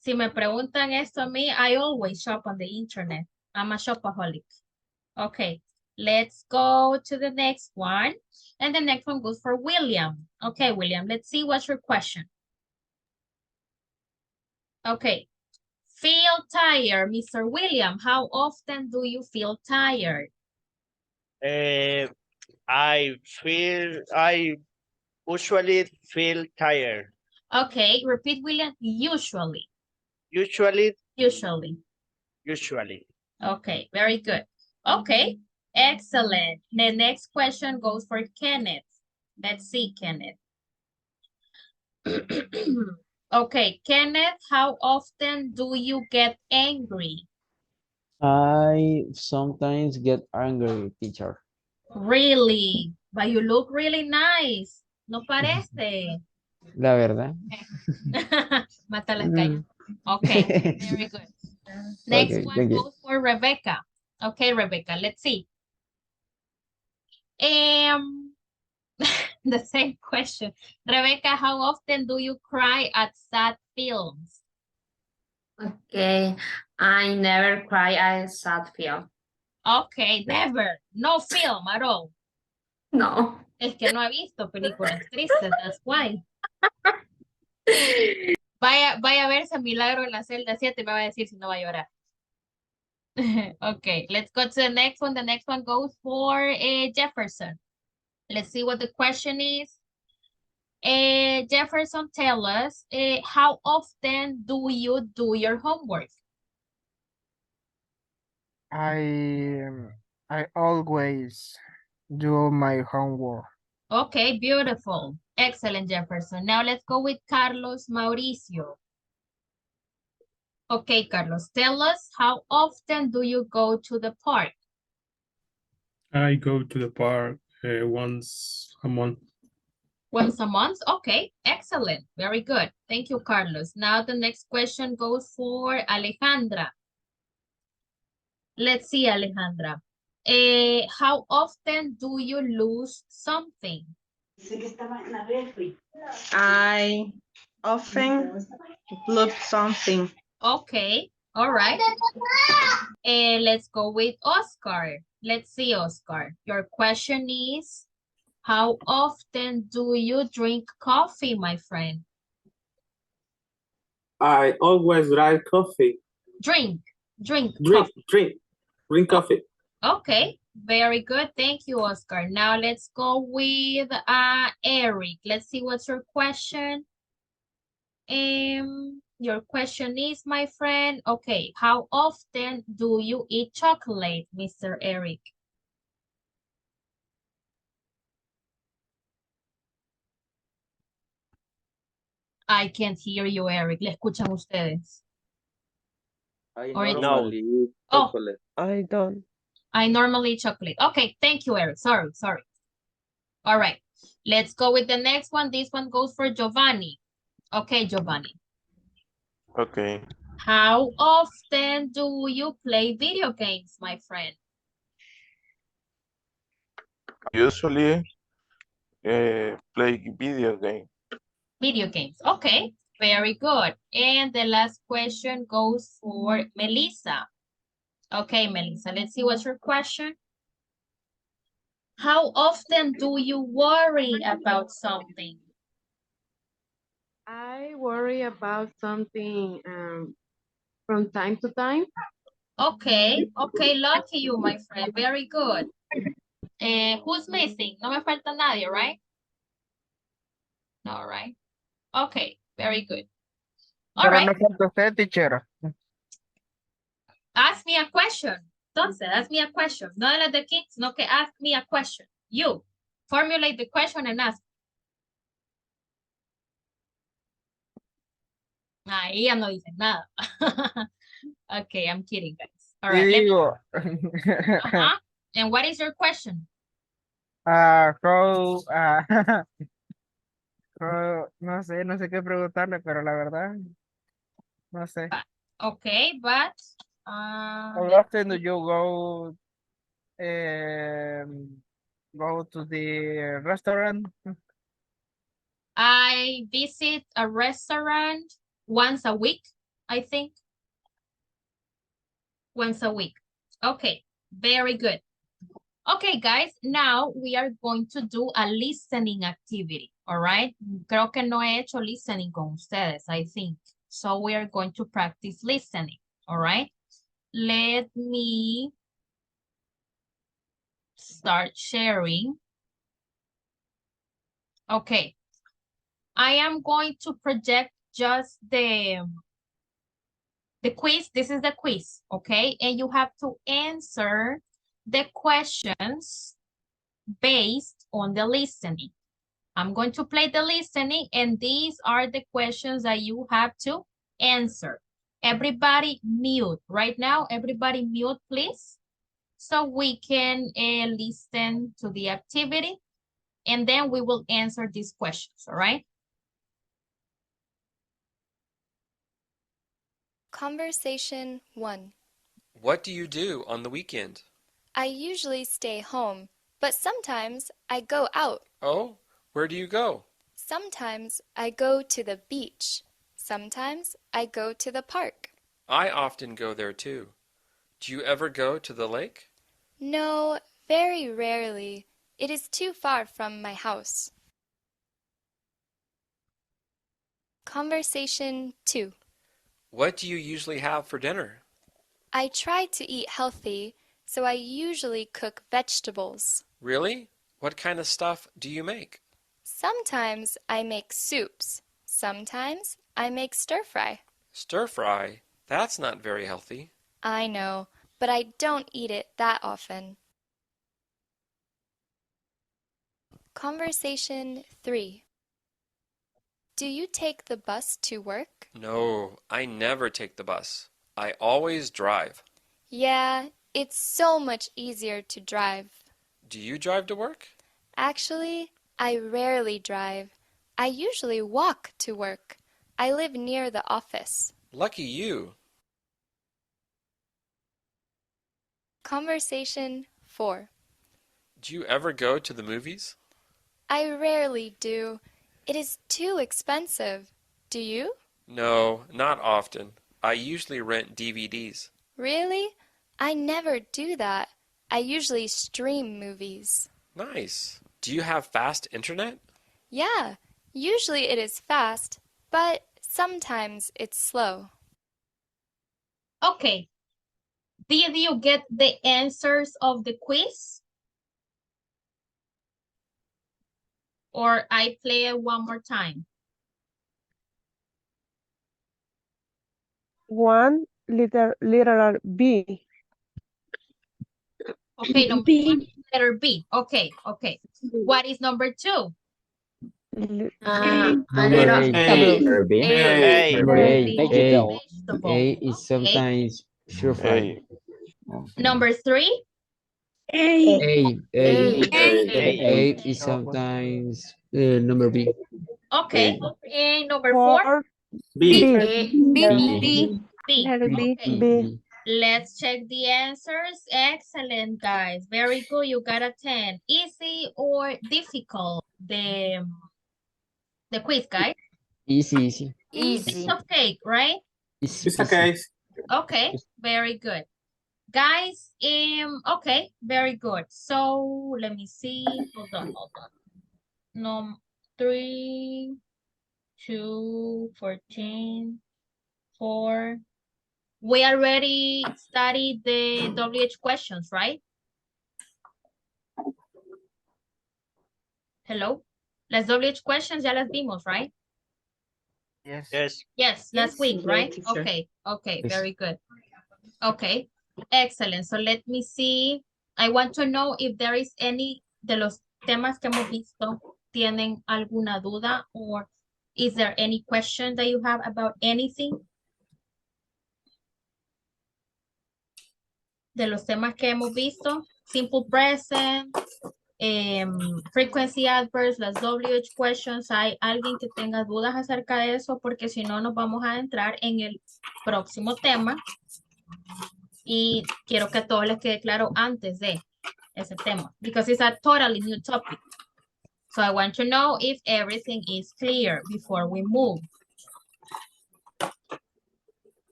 [SPEAKER 2] Si me preguntan esto a mí, I always shop on the internet. I'm a shopaholic. Okay, let's go to the next one. And the next one goes for William. Okay, William, let's see what's your question. Okay, feel tired, Mr. William. How often do you feel tired?
[SPEAKER 20] I usually feel tired.
[SPEAKER 2] Okay, repeat, William. Usually.
[SPEAKER 20] Usually.
[SPEAKER 2] Okay, very good. Okay, excellent. The next question goes for Kenneth. Let's see, Kenneth. Okay, Kenneth, how often do you get angry?
[SPEAKER 17] I sometimes get angry, teacher.
[SPEAKER 2] Really? But you look really nice. No parece.
[SPEAKER 17] La verdad.
[SPEAKER 2] Mata las calles. Okay, very good. Next
[SPEAKER 17] Okay,
[SPEAKER 2] one
[SPEAKER 17] thank you.
[SPEAKER 2] goes for Rebecca. Okay, Rebecca, let's see. The same question. Rebecca, how often do you cry at sad films?
[SPEAKER 16] Okay, I never cry at sad film.
[SPEAKER 2] Okay, never. No film at all.
[SPEAKER 16] No.
[SPEAKER 2] Es que no ha visto películas tristes, that's why. Vaya a verse Milagro en la celda 7 y me va a decir si no va a llorar. Okay, let's go to the next one. The next one goes for Jefferson. Let's see what the question is. Jefferson, tell us, how often do you do your homework?
[SPEAKER 7] I always do my homework.
[SPEAKER 2] Okay, beautiful. Excellent, Jefferson. Now let's go with Carlos Mauricio. Okay, Carlos, tell us, how often do you go to the park?
[SPEAKER 21] I go to the park once a month.
[SPEAKER 2] Once a month? Okay, excellent. Very good. Thank you, Carlos. Now the next question goes for Alejandra. Let's see, Alejandra. How often do you lose something?
[SPEAKER 6] I often love something.
[SPEAKER 2] Okay, all right. Let's go with Oscar. Let's see, Oscar. Your question is, how often do you drink coffee, my friend?
[SPEAKER 5] I always drink coffee.
[SPEAKER 2] Drink
[SPEAKER 5] Coffee.
[SPEAKER 2] Okay, very good. Thank you, Oscar. Now let's go with Eric. Let's see what's your question. Your question is, my friend, okay, how often do you eat chocolate, Mr. Eric? I can't hear you, Eric. ¿Le escuchan ustedes?
[SPEAKER 9] I
[SPEAKER 2] Or it-
[SPEAKER 9] normally eat
[SPEAKER 2] Oh.
[SPEAKER 9] chocolate.
[SPEAKER 6] I don't.
[SPEAKER 2] I normally eat chocolate. Okay, thank you, Eric. Sorry. All right, let's go with the next one. This one goes for Giovanni. Okay, Giovanni.
[SPEAKER 22] Okay.
[SPEAKER 2] How often do you play video games, my friend?
[SPEAKER 22] Usually play video game.
[SPEAKER 2] Video games. Okay, very good. And the last question goes for Melissa. Okay, Melissa, let's see what's your question. How often do you worry about something?
[SPEAKER 11] I worry about something from time to time.
[SPEAKER 2] Okay, lucky you, my friend. Very good. Who's missing? No me falta nadie, right? All right. Okay, very good. All
[SPEAKER 7] Pero
[SPEAKER 2] right.
[SPEAKER 7] no falta usted, teacher.
[SPEAKER 2] Ask me a question. Entonces, ask me a question. No de las de kids, no que ask me a question. You formulate the question and ask. Ahí ya no dicen nada. Okay, I'm kidding, guys. All right.
[SPEAKER 7] Digo.
[SPEAKER 2] And what is your question?
[SPEAKER 7] How, no sé qué preguntarle, pero la verdad, no sé.
[SPEAKER 2] Okay, but
[SPEAKER 7] How often do you go to the restaurant?
[SPEAKER 2] I visit a restaurant once a week, I think. Once a week. Okay, very good. Okay, guys, now we are going to do a listening activity, all right? Creo que no he hecho listening con ustedes, I think. So we are going to practice listening, all right? Let me start sharing. Okay. I am going to project just the quiz. This is the quiz, okay? And you have to answer the questions based on the listening, I'm going to play the listening, and these are the questions that you have to answer. Everybody mute. Right now, everybody mute, please, so we can listen to the activity, and then we will answer these questions, all right?
[SPEAKER 1] Conversation 1.
[SPEAKER 13] What do you do on the weekend?
[SPEAKER 1] I usually stay home, but sometimes I go out.
[SPEAKER 13] Oh, where do you go?
[SPEAKER 1] Sometimes I go to the beach. Sometimes I go to the park.
[SPEAKER 13] I often go there too. Do you ever go to the lake?
[SPEAKER 1] No, very rarely. It is too far from my house. Conversation 2.
[SPEAKER 13] What do you usually have for dinner?
[SPEAKER 1] I try to eat healthy, so I usually cook vegetables.
[SPEAKER 13] Really? What kind of stuff do you make?
[SPEAKER 1] Sometimes I make soups. Sometimes I make stir-fry.
[SPEAKER 13] Stir fry? That's not very healthy.
[SPEAKER 1] I know, but I don't eat it that often. Conversation 3. Do you take the bus to work?
[SPEAKER 13] No, I never take the bus. I always drive.
[SPEAKER 1] Yeah, it's so much easier to drive.
[SPEAKER 13] Do you drive to work?
[SPEAKER 1] Actually, I rarely drive. I usually walk to work. I live near the office.
[SPEAKER 13] Lucky you.
[SPEAKER 1] Conversation 4.
[SPEAKER 13] Do you ever go to the movies?
[SPEAKER 1] I rarely do. It is too expensive. Do you?
[SPEAKER 13] No, not often. I usually rent DVDs.
[SPEAKER 1] Really? I never do that. I usually stream movies.
[SPEAKER 13] Nice. Do you have fast internet?
[SPEAKER 1] Yeah, usually it is fast, but sometimes it's slow.
[SPEAKER 2] Okay. Did you get the answers of the quiz? Or I play it one more time?
[SPEAKER 6] One literal B.
[SPEAKER 2] Okay, number one is letter B. Okay, okay. What is number 2?
[SPEAKER 17] Number
[SPEAKER 16] A.
[SPEAKER 3] Letter B.
[SPEAKER 15] A.
[SPEAKER 17] Number A.
[SPEAKER 19] Vegetable.
[SPEAKER 17] A is sometimes surefire.
[SPEAKER 2] Number 3?
[SPEAKER 17] A.
[SPEAKER 2] A.
[SPEAKER 17] A is sometimes number B.
[SPEAKER 2] Okay. And number 4?
[SPEAKER 5] B.
[SPEAKER 12] B.
[SPEAKER 2] B.
[SPEAKER 12] Letter B.
[SPEAKER 2] Okay.
[SPEAKER 6] B.
[SPEAKER 2] Let's check the answers. Excellent, guys. Very good. You got a 10. Easy or difficult? The quiz, guys.
[SPEAKER 17] Easy.
[SPEAKER 2] It's okay, right?
[SPEAKER 5] It's a case.
[SPEAKER 2] Okay, very good. Guys, okay, very good. So let me see. Hold on. No, 3, 2, 14, 4. We already studied the WH questions, right? Hello? Las WH questions ya las vimos, right?
[SPEAKER 15] Yes.
[SPEAKER 2] Yes, last week, right? Okay, okay, very good. Okay, excellent. So let me see. I want to know if there is any de los temas que hemos visto tienen alguna duda, or is there any question that you have about anything? De los temas que hemos visto, simple present, frequency adverbs, las WH questions. ¿Hay alguien que tenga dudas acerca de eso? Porque si no, nos vamos a entrar en el próximo tema. Y quiero que a todos les quede claro antes de ese tema. Because it's a totally new topic. So I want to know if everything is clear before we move.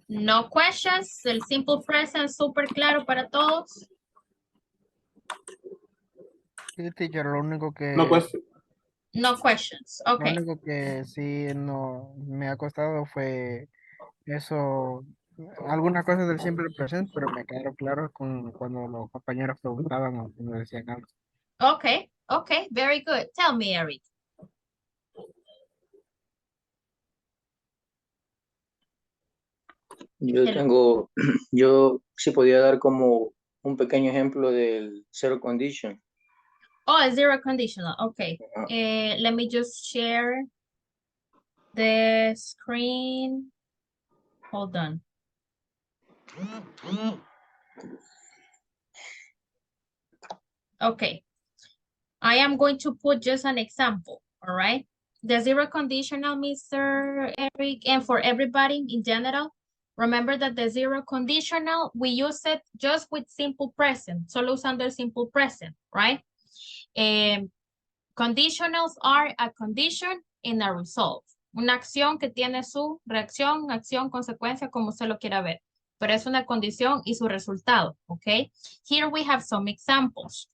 [SPEAKER 2] No questions. El simple present súper claro para todos.
[SPEAKER 7] Sí, teacher, lo único que...
[SPEAKER 5] No question.
[SPEAKER 2] No questions.
[SPEAKER 7] Lo
[SPEAKER 2] Okay.
[SPEAKER 7] único que sí no me ha costado fue eso, algunas cosas del simple present, pero me quedaron claros cuando los compañeros preguntaban o me decían algo.
[SPEAKER 2] Okay. Okay. Very good. Tell me, Eric.
[SPEAKER 23] Yo sí podía dar como
[SPEAKER 8] un pequeño ejemplo del zero condition.
[SPEAKER 2] Oh, zero conditional. Okay. Let me just share the screen. Hold on. Okay. I am going to put just an example. All right. The zero conditional, Mr. Eric, and for everybody in general, remember that the zero conditional, we use it just with simple present, solo usando el simple present, right? Conditionals are a condition and a result. Una acción que tiene su reacción, acción, consecuencia, como usted lo quiera ver. Pero es una condición y su resultado, ¿ok? Here we have some examples.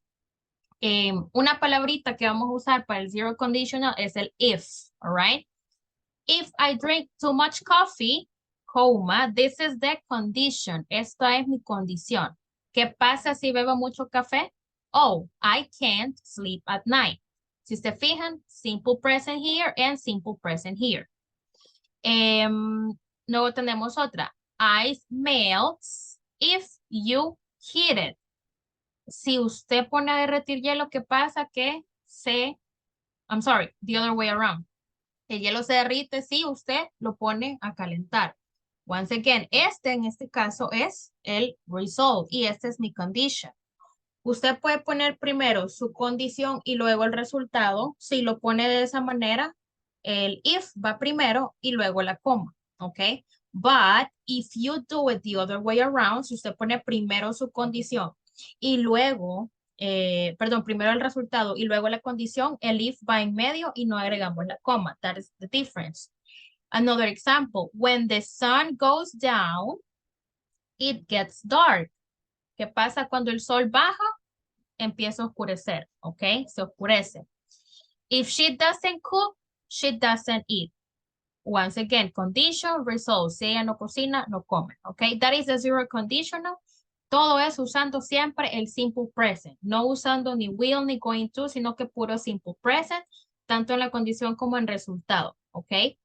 [SPEAKER 2] Una palabrita que vamos a usar para el zero conditional es el if, all right? If I drink too much coffee, coma, this is the condition. Esta es mi condición. ¿Qué pasa si bebo mucho café? Oh, I can't sleep at night. Si se fijan, simple present here and simple present here. Luego tenemos otra. Ice melts if you heat it. Si usted pone a derretir hielo, ¿qué pasa? Que I'm sorry, the other way around. El hielo se derrite si usted lo pone a calentar. Once again, en este caso es el result y este es mi condition. Usted puede poner primero su condición y luego el resultado. Si lo pone de esa manera, el if va primero y luego la coma, ¿ok? But if you do it the other way around, si usted pone primero su condición y luego, primero el resultado y luego la condición, el if va en medio y no agregamos la coma. That is the difference. Another example, when the sun goes down, it gets dark. ¿Qué pasa cuando el sol baja? Empieza a oscurecer, ¿ok? Se oscurece. If she doesn't cook, she doesn't eat. Once again, condition, result. Si ella no cocina, no come, ¿ok? That is the zero conditional. Todo es usando siempre el simple present. No usando ni will ni going to, sino que puro simple present, tanto en la condición como en resultado, ¿ok?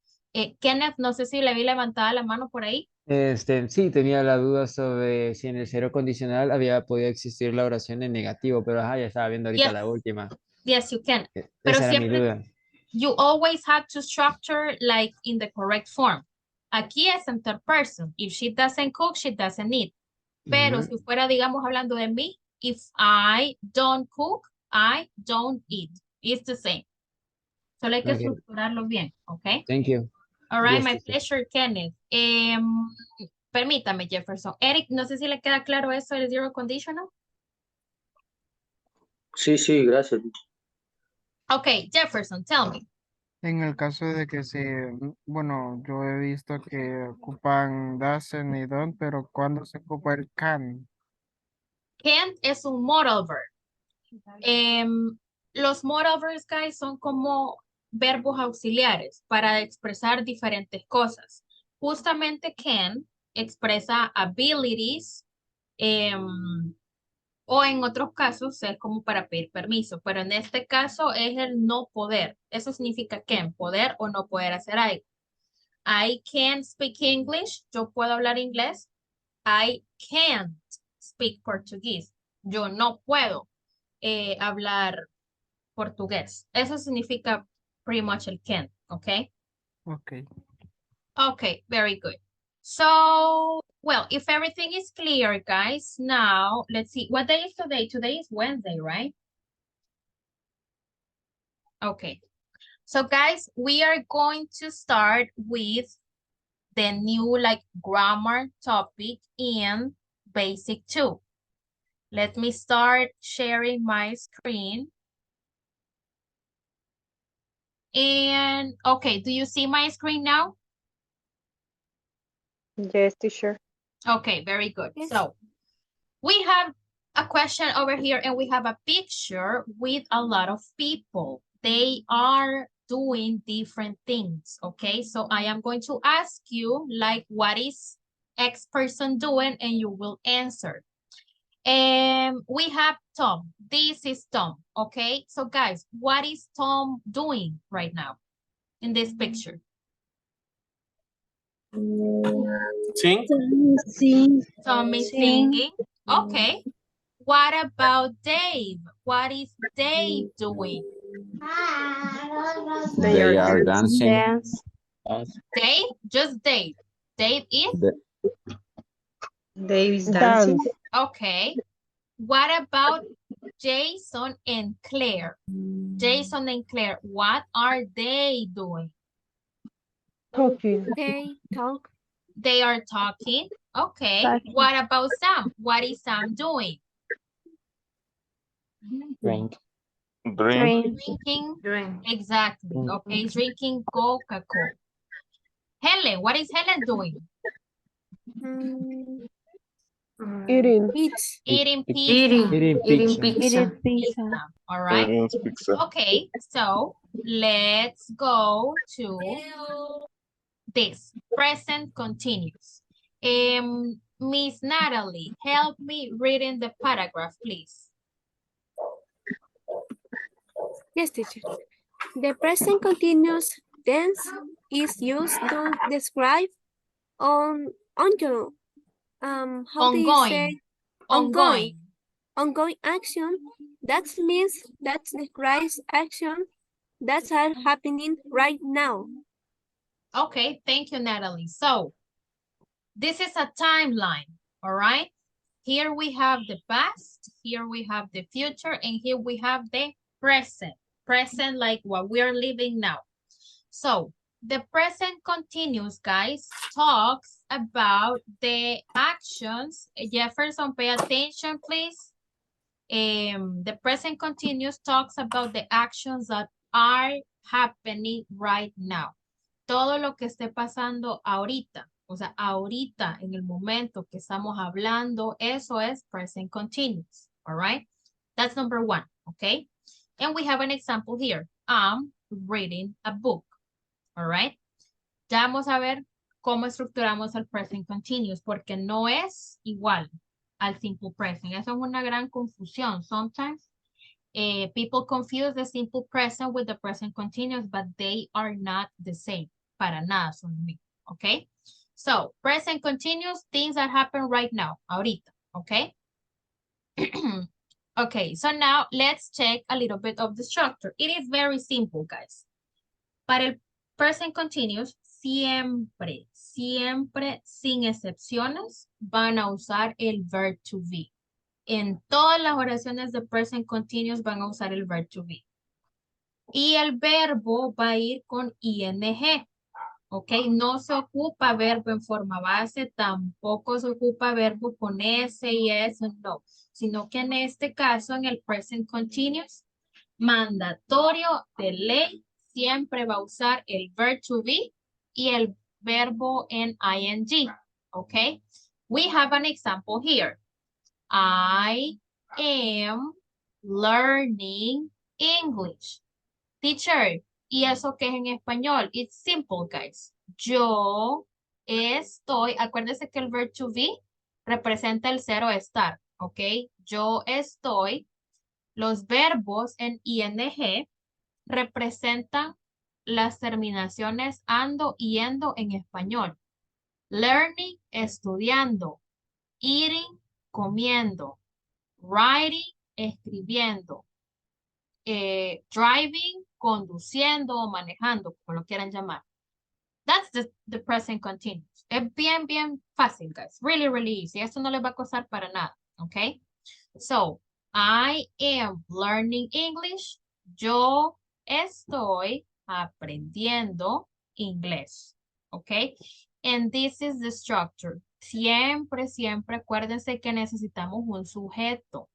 [SPEAKER 2] Kenneth, no sé si le vi levantada la mano por ahí.
[SPEAKER 17] Sí, tenía la duda sobre si en el cero condicional había podido existir la oración en negativo, pero ya estaba viendo ahorita
[SPEAKER 2] Yes.
[SPEAKER 17] la última.
[SPEAKER 2] Yes, you can. Pero
[SPEAKER 17] Esa era mi
[SPEAKER 2] siempre,
[SPEAKER 17] duda.
[SPEAKER 2] you always have to structure like in the correct form. Aquí es en third person. If she doesn't cook, she doesn't eat. Pero si fuera, digamos, hablando de mí, if I don't cook, I don't eat. It's the same. Solo hay que
[SPEAKER 17] Okay.
[SPEAKER 2] estructurarlo bien, ¿ok?
[SPEAKER 17] Thank you.
[SPEAKER 2] All right,
[SPEAKER 17] Yes,
[SPEAKER 2] my
[SPEAKER 17] teacher.
[SPEAKER 2] pleasure, Kenneth. Permítame, Jefferson. Eric, no sé si le queda claro eso del zero conditional.
[SPEAKER 8] Sí, sí, gracias.
[SPEAKER 2] Ok, Jefferson, tell me.
[SPEAKER 7] En el caso de que bueno, yo he visto que ocupan doesn't y don't, pero ¿cuándo se ocupa el can?
[SPEAKER 2] Can es un modal verb. Los modal verbs, guys, son como verbos auxiliares para expresar diferentes cosas. Justamente can expresa abilities, o en otros casos es como para pedir permiso, pero en este caso es el no poder. Eso significa can, poder o no poder hacer algo. I can't speak English. Yo puedo hablar inglés. I can't speak Portuguese. Yo no puedo hablar portugués. Eso significa pretty much el can, ¿ok?
[SPEAKER 7] Okay.
[SPEAKER 2] Okay, very good. So, well, if everything is clear, guys, now let's see. What day is today? Today is Wednesday, right? Okay. So, guys, we are going to start with the new like grammar topic in basic 2. Let me start sharing my screen. And okay, do you see my screen now?
[SPEAKER 12] Yes, teacher.
[SPEAKER 2] Okay, very good.
[SPEAKER 1] Yes.
[SPEAKER 2] So we have a question over here and we have a picture with a lot of people. They are doing different things, okay? So I am going to ask you like, what is X person doing? And you will answer. We have Tom. This is Tom, okay? So guys, what is Tom doing right now in this picture?
[SPEAKER 5] Sing.
[SPEAKER 18] Sing.
[SPEAKER 2] Tom is singing. Okay. What about Dave? What is Dave doing?
[SPEAKER 3] They are dancing.
[SPEAKER 12] Dance.
[SPEAKER 2] Dave? Just Dave. Dave is?
[SPEAKER 11] Dave is dancing.
[SPEAKER 6] Dance.
[SPEAKER 2] Okay. What about Jason and Claire? Jason and Claire, what are they doing?
[SPEAKER 6] Talking.
[SPEAKER 12] They talk.
[SPEAKER 2] They are talking. Okay.
[SPEAKER 12] Talking.
[SPEAKER 2] What about Sam? What is Sam doing?
[SPEAKER 19] Drink.
[SPEAKER 12] Drink.
[SPEAKER 2] Drinking.
[SPEAKER 11] Drink.
[SPEAKER 2] Exactly. Okay. Drinking Coca-Cola. Helen, what is Helen doing?
[SPEAKER 12] Mm,
[SPEAKER 6] Eating.
[SPEAKER 12] Eats.
[SPEAKER 2] Eating pizza.
[SPEAKER 11] Eating
[SPEAKER 17] pizza.
[SPEAKER 11] pizza.
[SPEAKER 12] Eating pizza.
[SPEAKER 2] All right.
[SPEAKER 22] Pizza.
[SPEAKER 2] Okay. So let's go to this present continuous. Miss Natalie, help me reading the paragraph, please.
[SPEAKER 12] Yes, teacher. The present continuous tense is used to describe how do you say
[SPEAKER 2] Ongoing.
[SPEAKER 12] ongoing action. That means that describes action that are happening right now.
[SPEAKER 2] Okay, thank you, Natalie. So this is a timeline, all right? Here we have the past, here we have the future, and here we have the present. Present like what we are living now. So the present continuous, guys, talks about the actions. Jefferson, pay attention, please. The present continuous talks about the actions that are happening right now. Todo lo que esté pasando ahorita. O sea, ahorita, en el momento que estamos hablando, eso es present continuous. All right? That's number one, okay? And we have an example here. I'm reading a book. All right? Ya vamos a ver cómo estructuramos el present continuous, porque no es igual al simple present. Eso es una gran confusión. Sometimes people confuse the simple present with the present continuous, but they are not the same. Para nada son lo mismo, okay? So, present continuous, things that happen right now, ahorita, okay? Okay, so now let's check a little bit of the structure. It is very simple, guys. Para el present continuous, siempre, sin excepciones, van a usar el verb to be. En todas las oraciones de present continuous van a usar el verb to be. Y el verbo va a ir con ing. ¿Ok? No se ocupa verbo en forma base, tampoco se ocupa verbo con S y S, no. Sino que en este caso, en el present continuous, mandatorio de ley, siempre va a usar el verb to be y el verbo en ing. ¿Ok? We have an example here. I am learning English. Teacher, ¿y eso qué es en español? It's simple, guys. Yo estoy, acuérdense que el verb to be representa el cero estar, ¿ok? Yo estoy, los verbos en ing representan las terminaciones ando y endo en español. Learning, estudiando. Eating, comiendo. Writing, escribiendo. Driving, conduciendo o manejando, como lo quieran llamar. That's the present continuous. Es bien fácil, guys. Really, really easy. Esto no les va a costar para nada, okay? So, I am learning English. Yo estoy aprendiendo inglés, okay? And this is the structure. Siempre acuérdense que necesitamos un sujeto.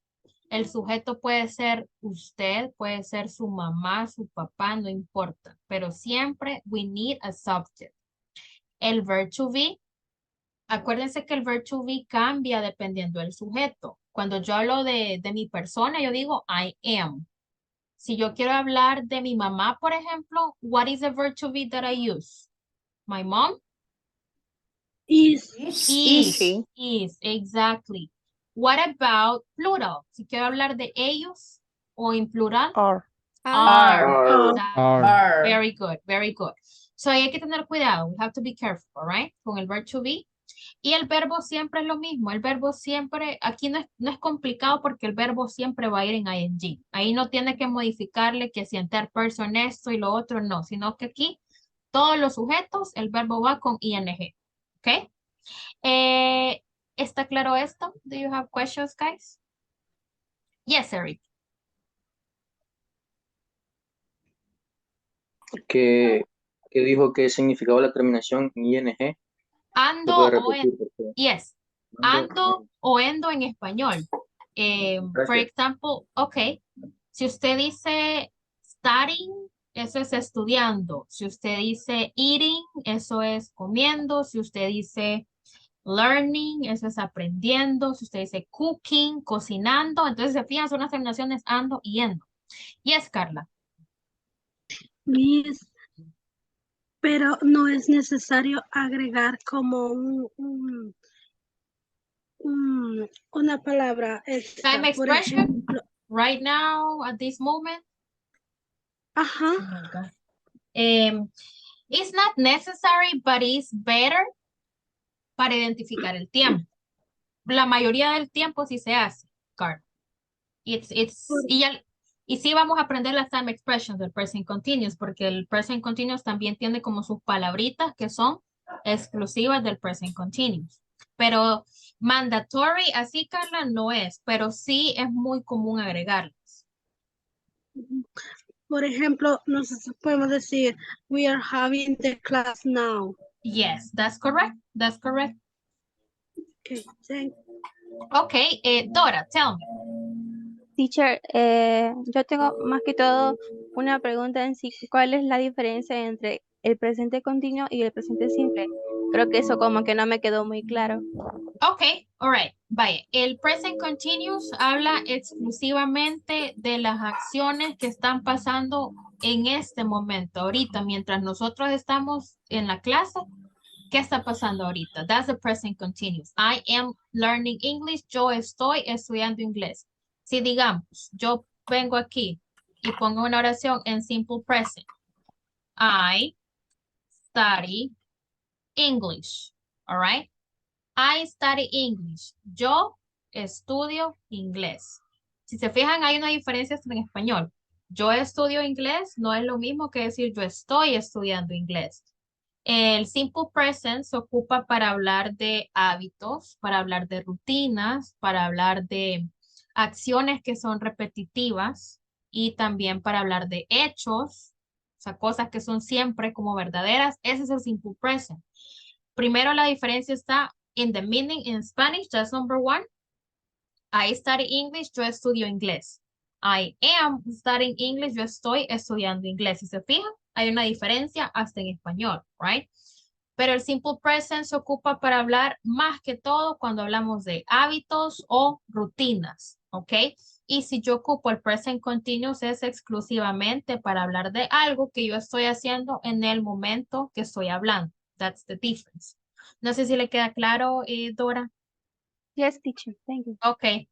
[SPEAKER 2] El sujeto puede ser usted, puede ser su mamá, su papá, no importa. Pero siempre we need a subject. El verb to be, acuérdense que el verb to be cambia dependiendo del sujeto. Cuando yo hablo de mi persona, yo digo I am. Si yo quiero hablar de mi mamá, por ejemplo, what is the verb to be that I use? My mom?
[SPEAKER 18] Is.
[SPEAKER 2] Is, exactly. What about plural? Si quiero hablar de ellos o en plural.
[SPEAKER 6] Are.
[SPEAKER 2] Very good, very good. So hay que tener cuidado. We have to be careful, all right? Con el verb to be. Y el verbo siempre es lo mismo. El verbo siempre, aquí no es complicado porque el verbo siempre va a ir en ing. Ahí no tiene que modificarle que si en third person esto y lo otro, no. Sino que aquí todos los sujetos, el verbo va con ing. ¿Ok? ¿Está claro esto? Do you have questions, guys? Yes, Eric.
[SPEAKER 8] ¿Qué, qué dijo que significaba la terminación ing? ¿Lo puede
[SPEAKER 2] Ando o
[SPEAKER 8] repetir, por favor?
[SPEAKER 2] yes.
[SPEAKER 8] Ando,
[SPEAKER 2] Ando o endo en español. For
[SPEAKER 8] gracias.
[SPEAKER 2] example, ok. Si usted dice studying, eso es estudiando. Si usted dice eating, eso es comiendo. Si usted dice learning, eso es aprendiendo. Si usted dice cooking, cocinando. Entonces, se fijan, son las terminaciones ando y endo. Yes, Carla.
[SPEAKER 18] Miss, pero no es necesario agregar como una palabra extra.
[SPEAKER 2] Time
[SPEAKER 18] Por
[SPEAKER 2] expression,
[SPEAKER 18] ejemplo,
[SPEAKER 2] right now, at this moment.
[SPEAKER 18] ajá.
[SPEAKER 2] Oh my God. It's not necessary, but it's better para identificar el tiempo. La mayoría del tiempo sí se hace, Carl. Y sí vamos a aprender las time expressions del present continuous, porque el present continuous también tiene como sus palabritas que son exclusivas del present continuous. Pero mandatory, así, Carla, no es, pero sí es muy común agregarlas.
[SPEAKER 18] Por ejemplo, nosotros podemos decir, we are having the class now.
[SPEAKER 2] Yes, that's correct. That's correct.
[SPEAKER 18] Okay, thank you.
[SPEAKER 2] Okay, Dora, tell me.
[SPEAKER 10] Teacher, yo tengo más que todo una pregunta en sí. ¿Cuál es la diferencia entre el presente continuo y el presente simple? Creo que eso como que no me quedó muy claro.
[SPEAKER 2] Okay, all right. Vaya, el present continuous habla exclusivamente de las acciones que están pasando en este momento, ahorita, mientras nosotros estamos en la clase. ¿Qué está pasando ahorita? That's the present continuous. I am learning English. Yo estoy estudiando inglés. Si digamos, yo vengo aquí y pongo una oración en simple present. I study English. All right? I study English. Yo estudio inglés. Si se fijan, hay una diferencia en español. Yo estudio inglés no es lo mismo que decir yo estoy estudiando inglés. El simple present se ocupa para hablar de hábitos, para hablar de rutinas, para hablar de acciones que son repetitivas y también para hablar de hechos, o sea, cosas que son siempre como verdaderas. Ese es el simple present. Primero la diferencia está in the meaning in Spanish, that's number one. I study English, yo estudio inglés. I am studying English, yo estoy estudiando inglés. Si se fijan, hay una diferencia hasta en español, right? Pero el simple present se ocupa para hablar más que todo cuando hablamos de hábitos o rutinas, ¿ok? Y si yo ocupo el present continuous es exclusivamente para hablar de algo que yo estoy haciendo en el momento que estoy hablando. That's the difference. No sé si le queda claro, Dora.
[SPEAKER 10] Yes, teacher. Thank you.
[SPEAKER 2] Ok.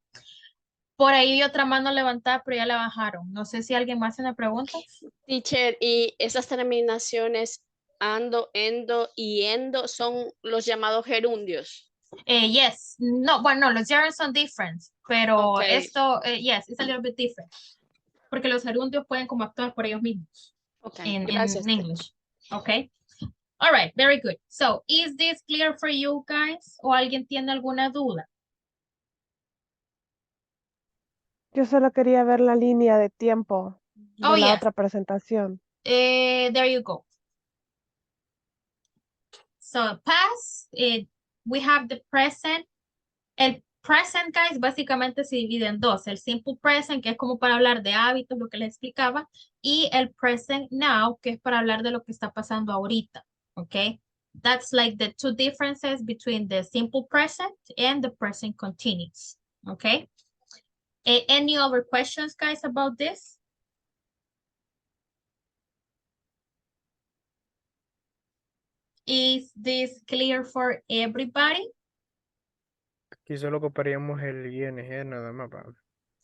[SPEAKER 2] Por ahí hay otra mano levantada, pero ya la bajaron. No sé si alguien más tiene preguntas.
[SPEAKER 14] Teacher, y esas terminaciones ando, endo y endo son los llamados gerundios.
[SPEAKER 2] Yes. No, bueno, los gerunds son different, pero
[SPEAKER 14] Okay.
[SPEAKER 2] esto, yes, it's a little bit different. Porque los gerundios pueden como actuar por ellos mismos.
[SPEAKER 14] Okay.
[SPEAKER 2] In
[SPEAKER 14] Gracias.
[SPEAKER 2] English. Okay. All right, very good. So, is this clear for you guys? ¿O alguien tiene alguna duda?
[SPEAKER 6] Yo solo quería ver la línea de tiempo de
[SPEAKER 2] Oh,
[SPEAKER 6] la
[SPEAKER 2] yes.
[SPEAKER 6] otra presentación.
[SPEAKER 2] There you go. So, past, we have the present. El present, guys, básicamente se divide en dos. El simple present, que es como para hablar de hábitos, lo que les explicaba, y el present now, que es para hablar de lo que está pasando ahorita, ¿ok? That's like the two differences between the simple present and the present continuous, ¿ok? Any other questions, guys, about this? Is this clear for everybody?
[SPEAKER 7] Aquí solo ocuparíamos el ING nada más.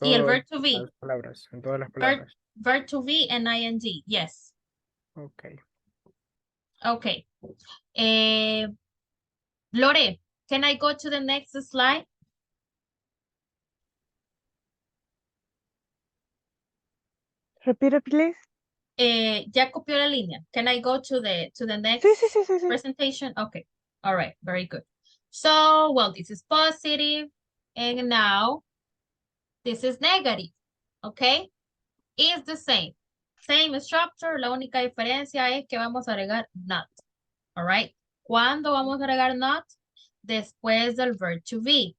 [SPEAKER 2] Y el
[SPEAKER 7] Todo
[SPEAKER 2] verb to be.
[SPEAKER 7] las palabras, en todas las
[SPEAKER 2] Verb,
[SPEAKER 7] palabras.
[SPEAKER 2] verb to be and ing, yes.
[SPEAKER 7] Okay.
[SPEAKER 2] Okay. Lore, Can I go to the next slide?
[SPEAKER 6] Repeat it, please.
[SPEAKER 2] Ya copió la línea. Can I go to the next
[SPEAKER 6] Sí.
[SPEAKER 2] presentation? Okay. All right. Very good. So, well, this is positive. And now, this is negative. Okay. It's the same. Same structure. La única diferencia es que vamos a agregar not. All right. ¿Cuándo vamos a agregar not? Después del verb to be.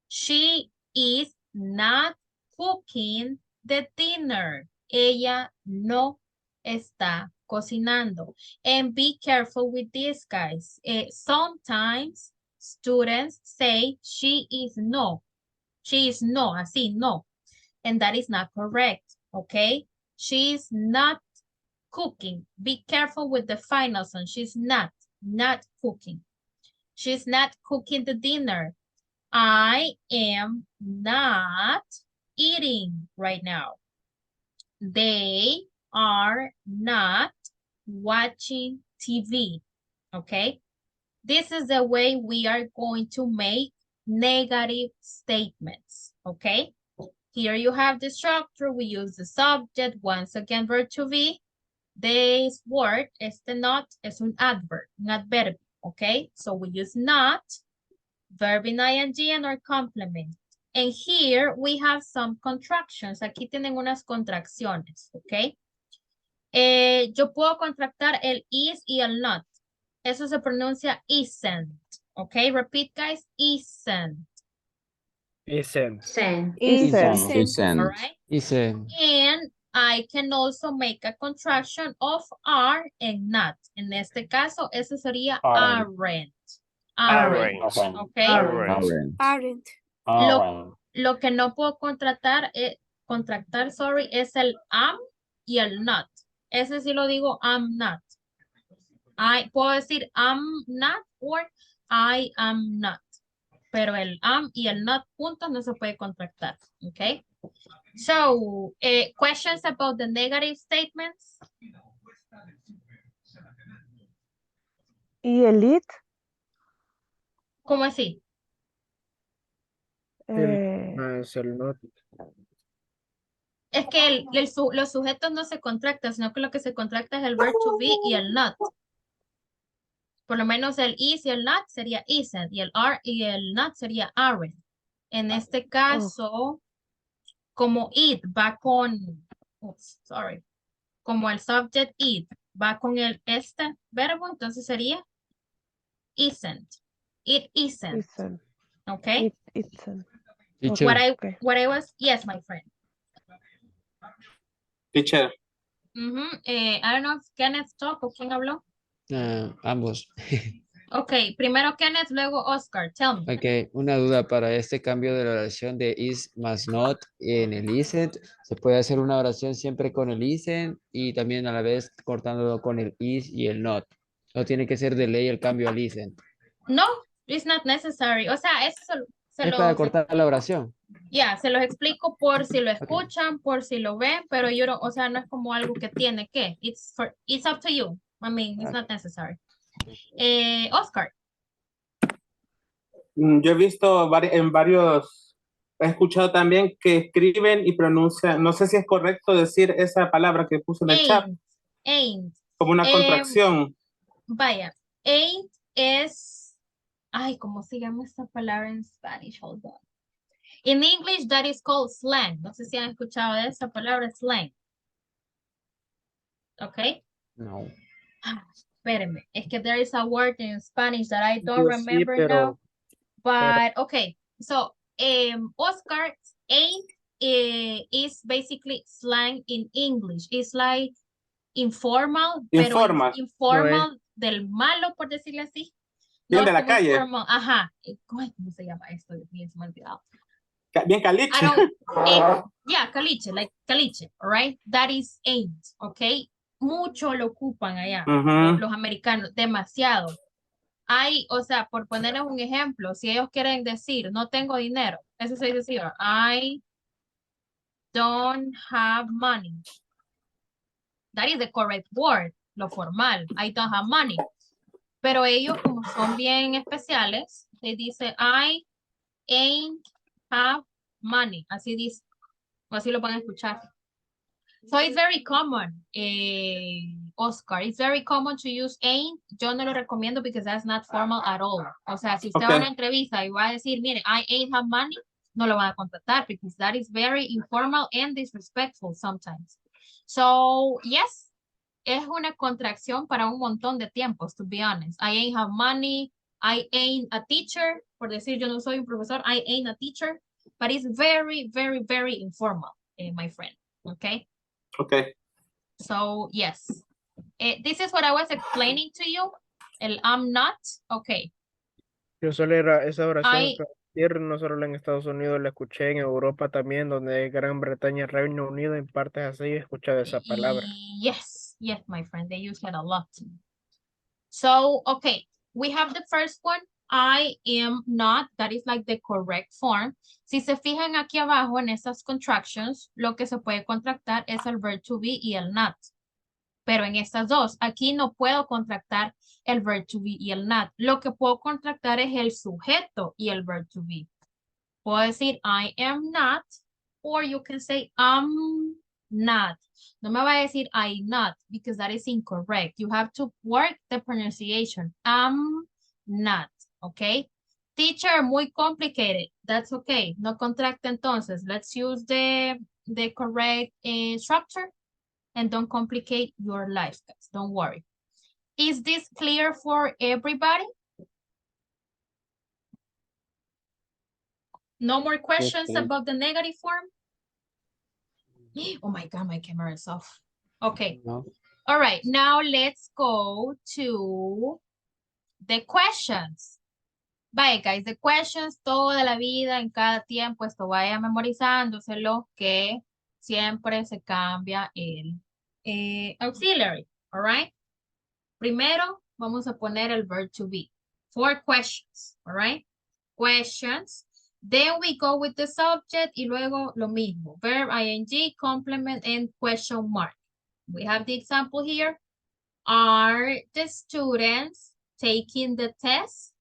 [SPEAKER 2] She is not cooking the dinner. Ella no está cocinando. And be careful with this, guys. Sometimes students say she is no. She is no, así, no. And that is not correct, okay? She is not cooking. Be careful with the final one. She's not cooking. She's not cooking the dinner. I am not eating right now. They are not watching TV, okay? This is the way we are going to make negative statements, okay? Here you have the structure. We use the subject, once again, verb to be. This word, not, es un adverb, okay? So we use not, verb in ing and our complement. And here we have some contractions. Aquí tienen unas contracciones, ¿ok? Yo puedo contractar el is y el not. Eso se pronuncia isn't, ¿ok? Repeat, guys, isn't.
[SPEAKER 7] Isn't.
[SPEAKER 2] All right?
[SPEAKER 17] Isn't.
[SPEAKER 2] And I can also make a contraction of are and not. En este caso, eso sería aren't. Okay. Lo que no puedo contratar es el am y el not. Ese sí lo digo am not. Puedo decir am not or I am not. Pero el am y el not juntos no se puede contractar. Okay. So, questions about the negative statements?
[SPEAKER 6] ¿Y el it?
[SPEAKER 2] ¿Cómo así?
[SPEAKER 7] Es el not.
[SPEAKER 2] Es que los sujetos no se contractan, sino que lo que se contracta es el verb to be y el not. Por lo menos el is y el not sería isn't, y el are y el not sería aren't. En este caso, como it va con, como el subject it va con este verbo, entonces sería isn't. It isn't. Okay?
[SPEAKER 6] It isn't.
[SPEAKER 2] What I was, yes, my friend.
[SPEAKER 5] Teacher.
[SPEAKER 2] I don't know if Kenneth talk o quién habló.
[SPEAKER 17] Ambos.
[SPEAKER 2] Ok, primero Kenneth, luego Oscar. Tell me.
[SPEAKER 17] Ok, una duda para este cambio de la oración de is más not en el isn't. ¿Se puede hacer una oración siempre con el isn't y también a la vez cortándolo con el is y el not? ¿O tiene que ser de ley el cambio al isn't?
[SPEAKER 2] No, it's not necessary. O sea, eso
[SPEAKER 17] es para cortar la oración.
[SPEAKER 2] Se los explico por si lo escuchan, por si lo ven, pero yo no, o sea, no es como algo que tiene que. It's up to you. I mean, it's not necessary. Oscar.
[SPEAKER 5] Yo he visto en varios, he escuchado también que escriben y pronuncian, no sé si es correcto decir esa palabra que puse en el chat.
[SPEAKER 2] Ain't.
[SPEAKER 5] Como una contracción.
[SPEAKER 2] Vaya, ain't es, ay, ¿cómo se llama esta palabra en Spanish? Hold on. In English, that is called slang. No sé si han escuchado de esa palabra, slang. ¿Ok?
[SPEAKER 17] No.
[SPEAKER 2] Espérenme, es que there is a word in Spanish that I don't remember now. But, okay, so, Oscar, ain't is basically slang in English. It's like informal, pero informal del malo, por decirlo así.
[SPEAKER 5] Bien de la calle.
[SPEAKER 2] Informal. Ajá. ¿Cómo se llama esto? Bien, se me ha olvidado.
[SPEAKER 5] Bien caliche.
[SPEAKER 2] Yeah, caliche, like caliche, all right? That is ain't, okay? Mucho lo ocupan allá, los americanos, demasiado. O sea, por ponerles un ejemplo, si ellos quieren decir, no tengo dinero, eso se dice así, I don't have money. That is the correct word, lo formal, I don't have money. Pero ellos, como son bien especiales, Usted dice, I ain't have money. Así dice. O así lo van a escuchar. So it's very common, Oscar. It's very common to use ain't. Yo no lo recomiendo because that's not formal at all. O sea, si usted va a una entrevista y va a decir, mire, I ain't have money, no lo van a contratar because that is very informal and disrespectful sometimes. So, yes, es una contracción para un montón de tiempos, to be honest. I ain't have money. I ain't a teacher. Por decir, yo no soy un profesor. I ain't a teacher. But it's very, very, very informal, my friend. Okay?
[SPEAKER 5] Okay.
[SPEAKER 2] So, yes. This is what I was explaining to you. El I'm not. Okay.
[SPEAKER 7] Yo solo era esa oración
[SPEAKER 2] I,
[SPEAKER 7] que decir, no solo en Estados Unidos, la escuché en Europa también, donde Gran Bretaña, Reino Unido, en partes así, he escuchado esa palabra.
[SPEAKER 2] yes, my friend. They use it a lot. So, okay. We have the first one. I am not. That is like the correct form. Si se fijan aquí abajo en esas contractions, lo que se puede contractar es el verb to be y el not. Pero en estas dos, aquí no puedo contractar el verb to be y el not. Lo que puedo contractar es el sujeto y el verb to be. Puedo decir I am not, or you can say I'm not. No me va a decir I not, because that is incorrect. You have to work the pronunciation. I'm not, okay? Teacher, muy complicated. That's okay. No contracta entonces. Let's use the correct structure. And don't complicate your life, guys. Don't worry. Is this clear for everybody? No more questions about the negative form? Oh my God, my camera is off. Okay.
[SPEAKER 17] No.
[SPEAKER 2] All right, now let's go to the questions. Vaya, guys, the questions toda la vida, en cada tiempo, esto vaya memorizándoselo, que siempre se cambia el auxiliary, all right? Primero, vamos a poner el verb to be. 4 questions, all right? Questions. Then we go with the subject y luego lo mismo. Verb, ing, complement, and question mark. We have the example here. Are the students taking the test?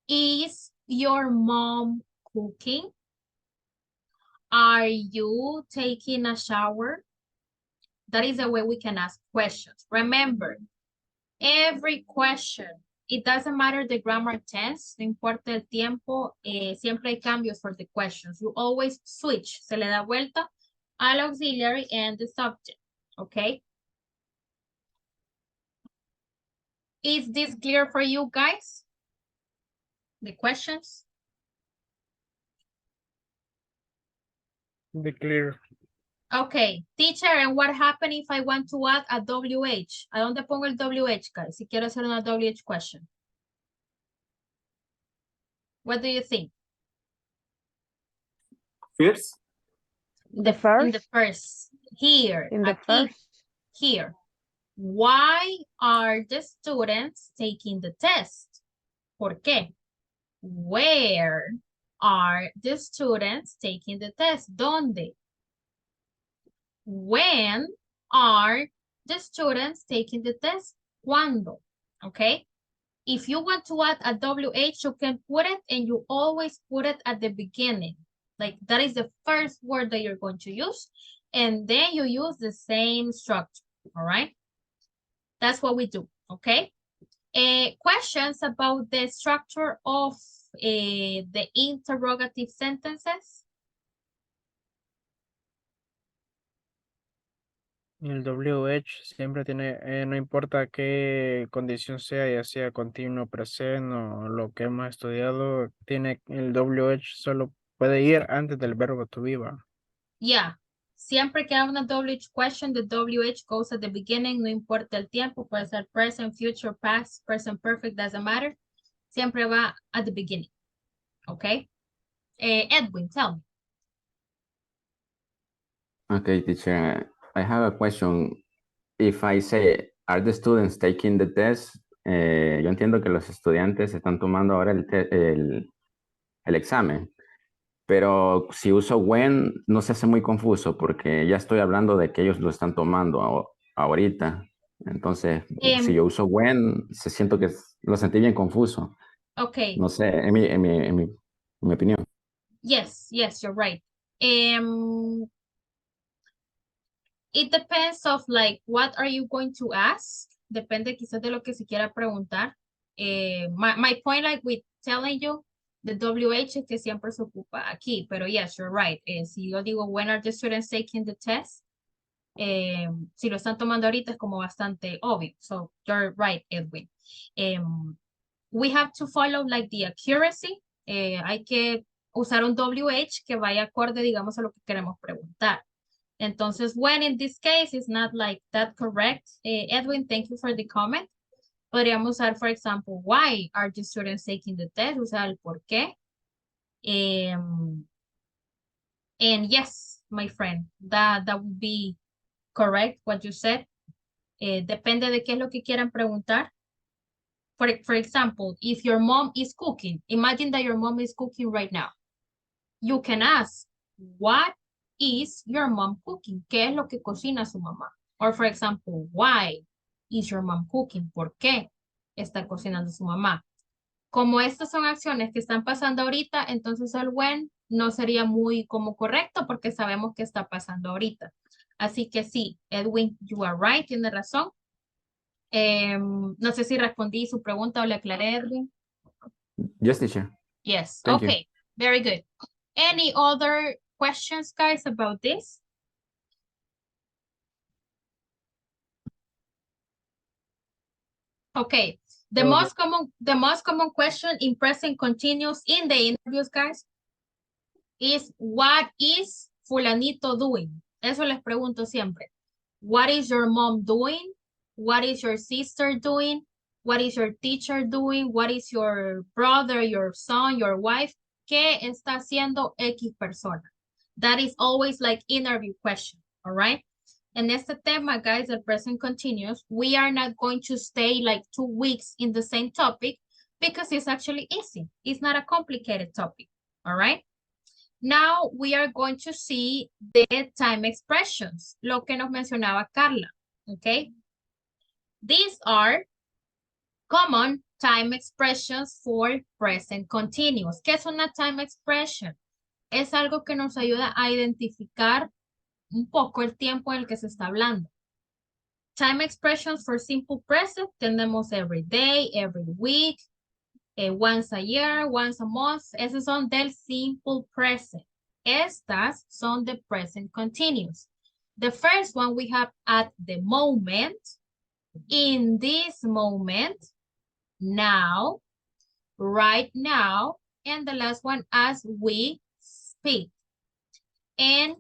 [SPEAKER 2] Is your mom cooking? Are you taking a shower? That is the way we can ask questions. Remember, every question, it doesn't matter the grammar tense, no importa el tiempo, siempre hay cambios for the questions. You always switch, se le da vuelta al auxiliary and the subject, okay? Is this clear for you guys? The questions?
[SPEAKER 7] Be clear.
[SPEAKER 2] Okay, teacher, and what happened if I want to add a WH? ¿A dónde pongo el WH, guys? Si quiero hacer una WH question. What do you think?
[SPEAKER 5] First?
[SPEAKER 6] The first.
[SPEAKER 2] In the first. Here.
[SPEAKER 6] In the
[SPEAKER 2] aquí,
[SPEAKER 6] first.
[SPEAKER 2] Here. Why are the students taking the test? ¿Por qué? Where are the students taking the test? ¿Dónde? When are the students taking the test? ¿Cuándo? Okay? If you want to add a WH, you can put it and you always put it at the beginning. Like that is the first word that you're going to use. And then you use the same structure. All right? That's what we do. Okay? Questions about the structure of the interrogative sentences?
[SPEAKER 7] El WH siempre tiene, no importa qué condición sea, ya sea continuo, presente o lo que hemos estudiado, tiene el WH solo puede ir antes del verbo to be, ¿va?
[SPEAKER 2] Yeah. Siempre que hay una WH question, the WH goes at the beginning, no importa el tiempo, puede ser present, future, past, present perfect, doesn't matter. Siempre va at the beginning. Okay? Edwin, tell me.
[SPEAKER 3] Okay, teacher. I have a question. If I say, are the students taking the test? Yo entiendo que los estudiantes están tomando ahora el examen. Pero si uso when, no se hace muy confuso porque ya estoy hablando de que ellos lo están tomando ahorita. Entonces, si yo uso when, siento que lo sentí bien confuso.
[SPEAKER 2] Okay.
[SPEAKER 3] No sé, en mi opinión.
[SPEAKER 2] Yes, you're right. It depends of like, what are you going to ask? Depende quizás de lo que se quiera preguntar. My point like with telling you, the WH es que siempre se ocupa aquí, pero yes, you're right. Si yo digo, when are the students taking the test? Si lo están tomando ahorita es como bastante obvio. So you're right, Edwin. We have to follow like the accuracy. Hay que usar un WH que vaya acorde, digamos, a lo que queremos preguntar. Entonces, when in this case is not like that correct. Edwin, thank you for the comment. Podríamos usar, for example, why are the students taking the test? Usar el por qué. And yes, my friend, that would be correct what you said. Depende de qué es lo que quieran preguntar. For example, if your mom is cooking, imagine that your mom is cooking right now. You can ask, what is your mom cooking? ¿Qué es lo que cocina su mamá? Or for example, why is your mom cooking? ¿Por qué está cocinando su mamá? Como estas son acciones que están pasando ahorita, entonces el when no sería muy como correcto porque sabemos que está pasando ahorita. Así que sí, Edwin, you are right, tiene razón. No sé si respondí su pregunta o le aclaré, Edwin.
[SPEAKER 3] Yes, teacher.
[SPEAKER 2] Yes,
[SPEAKER 3] Thank you.
[SPEAKER 2] okay, very good. Any other questions, guys, about this? Okay, the most common question in present continuous in the interviews, guys, is what is fulanito doing? Eso les pregunto siempre. What is your mom doing? What is your sister doing? What is your teacher doing? What is your brother, your son, your wife? ¿Qué está haciendo X persona? That is always like interview question, all right? En este tema, guys, the present continuous, we are not going to stay like 2 weeks in the same topic because it's actually easy. It's not a complicated topic, all right? Now we are going to see the time expressions, lo que nos mencionaba Carla, okay? These are common time expressions for present continuous. ¿Qué es una time expression? Es algo que nos ayuda a identificar un poco el tiempo en el que se está hablando. Time expressions for simple present tenemos every day, every week, once a year, once a month. Esos son del simple present. Estas son the present continuous. The first one we have at the moment, in this moment, now, right now, and the last one as we speak. And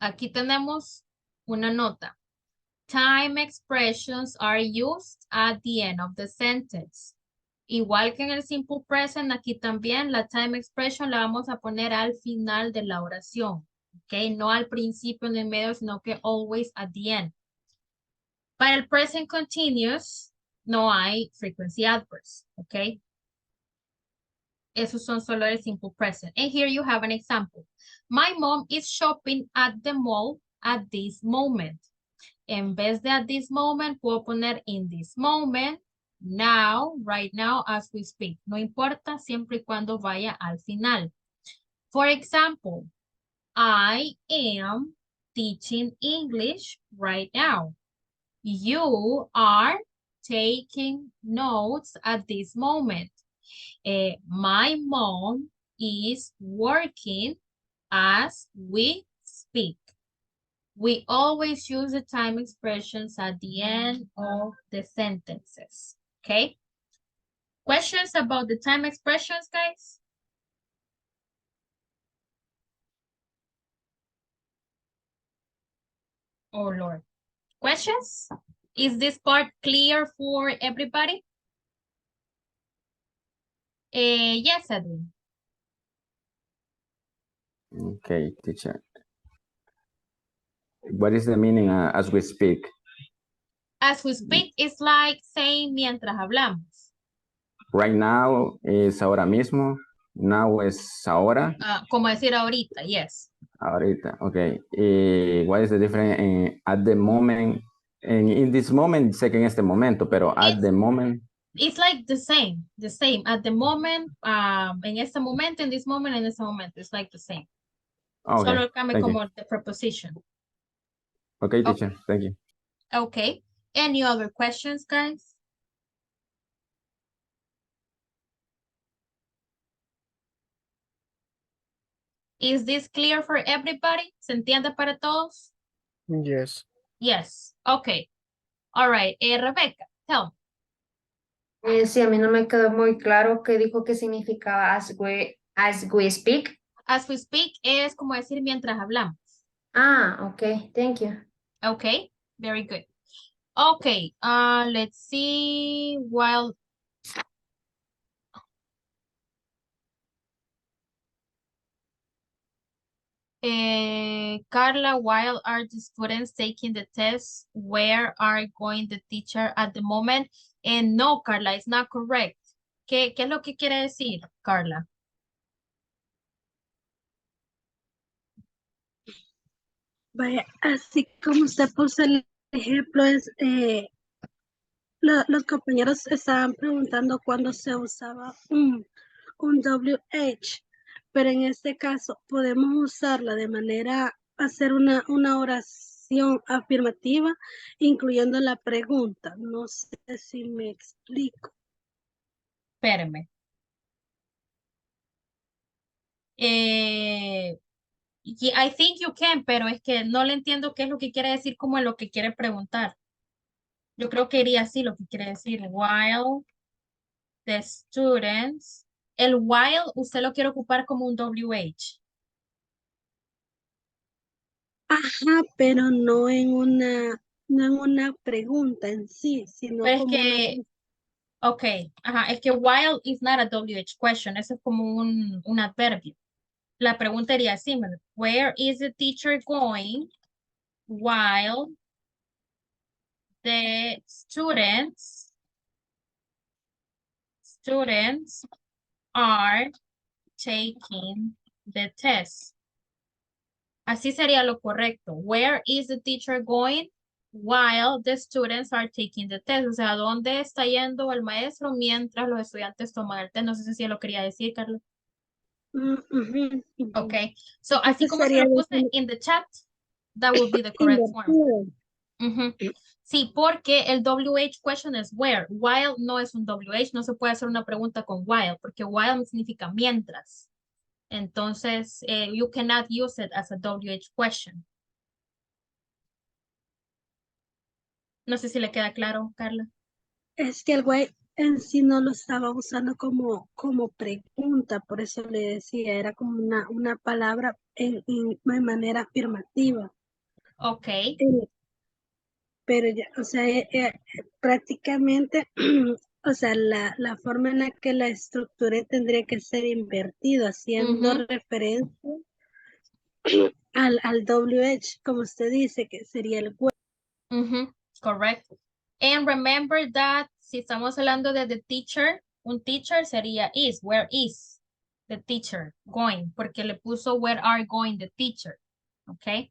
[SPEAKER 2] aquí tenemos una nota. Time expressions are used at the end of the sentence. Igual que en el simple present, aquí también la time expression la vamos a poner al final de la oración. Okay, no al principio ni en medio, sino que always at the end. Para el present continuous, no hay frequency adverbs. Okay. Esos son solo el simple present. And here you have an example. My mom is shopping at the mall at this moment. En vez de at this moment, puedo poner in this moment, now, right now, as we speak. No importa, siempre y cuando vaya al final. For example, I am teaching English right now. You are taking notes at this moment. My mom is working as we speak. We always use the time expressions at the end of the sentences, okay? Questions about the time expressions, guys? Oh, Lord. Questions? Is this part clear for everybody? Yes, Edwin.
[SPEAKER 3] Okay, teacher. What is the meaning as we speak?
[SPEAKER 2] As we speak, it's like saying mientras hablamos.
[SPEAKER 3] Right now es ahora mismo. Now es ahora.
[SPEAKER 2] Como decir ahorita, yes.
[SPEAKER 3] Ahorita, okay. What is the difference in at the moment? In this moment, sé que en este momento, pero at the moment.
[SPEAKER 2] It's like the same. At the moment, en este momento, in this moment, in this moment, it's like the same.
[SPEAKER 3] Okay,
[SPEAKER 2] Solo cambia
[SPEAKER 3] thank you.
[SPEAKER 2] como the preposition.
[SPEAKER 3] Okay, teacher, thank you.
[SPEAKER 2] Okay. Any other questions, guys? Is this clear for everybody? ¿Se entiende para todos?
[SPEAKER 7] Yes.
[SPEAKER 2] Yes. Okay. All right. Rebecca, tell me.
[SPEAKER 16] Sí, a mí no me quedó muy claro qué dijo que significaba as we speak.
[SPEAKER 2] As we speak es como decir mientras hablamos.
[SPEAKER 16] Ah, okay, thank you.
[SPEAKER 2] Okay, very good. Okay, let's see. While Carla, while are the students taking the test? Where are going the teacher at the moment? And no, Carla, it's not correct. ¿Qué es lo que quiere decir, Carla?
[SPEAKER 18] Vaya, así como usted puso el ejemplo, los compañeros estaban preguntando cuándo se usaba un WH, pero en este caso podemos usarla de manera, hacer una oración afirmativa, incluyendo la pregunta. No sé si me explico.
[SPEAKER 2] Espérame. I think you can, pero es que no le entiendo qué es lo que quiere decir como en lo que quiere preguntar. Yo creo que iría así lo que quiere decir. While the students. El while usted lo quiere ocupar como un WH.
[SPEAKER 18] Ajá, pero no en una pregunta en sí, sino
[SPEAKER 2] Pero es
[SPEAKER 18] como una...
[SPEAKER 2] que, ok, ajá, es que while is not a WH question, eso es como un adverbio. La pregunta iría así, where is the teacher going while the students are taking the test? Así sería lo correcto. Where is the teacher going while the students are taking the test? O sea, ¿dónde está yendo el maestro mientras los estudiantes toman el test? No sé si lo quería decir, Carlos.
[SPEAKER 18] Ujú, ujú.
[SPEAKER 2] Okay. So, así
[SPEAKER 18] Entonces
[SPEAKER 2] como se
[SPEAKER 18] sería
[SPEAKER 2] lo puse in the chat, that would be the correct form.
[SPEAKER 18] invertido.
[SPEAKER 2] Sí, porque el WH question es where. While no es un WH, no se puede hacer una pregunta con while, porque while significa mientras. Entonces, you cannot use it as a WH question. No sé si le queda claro, Carla.
[SPEAKER 18] Es que el güey en sí no lo estaba usando como pregunta, por eso le decía, era como una palabra en manera afirmativa.
[SPEAKER 2] Ok.
[SPEAKER 18] Pero ya, o sea, prácticamente, o sea, la forma en la que la estructuré tendría que ser invertido, haciendo referencia al WH, como usted dice, que sería el güey.
[SPEAKER 2] Correct. And remember that si estamos hablando de the teacher, un teacher sería is. Where is the teacher going? Porque le puso where are going the teacher. Okay.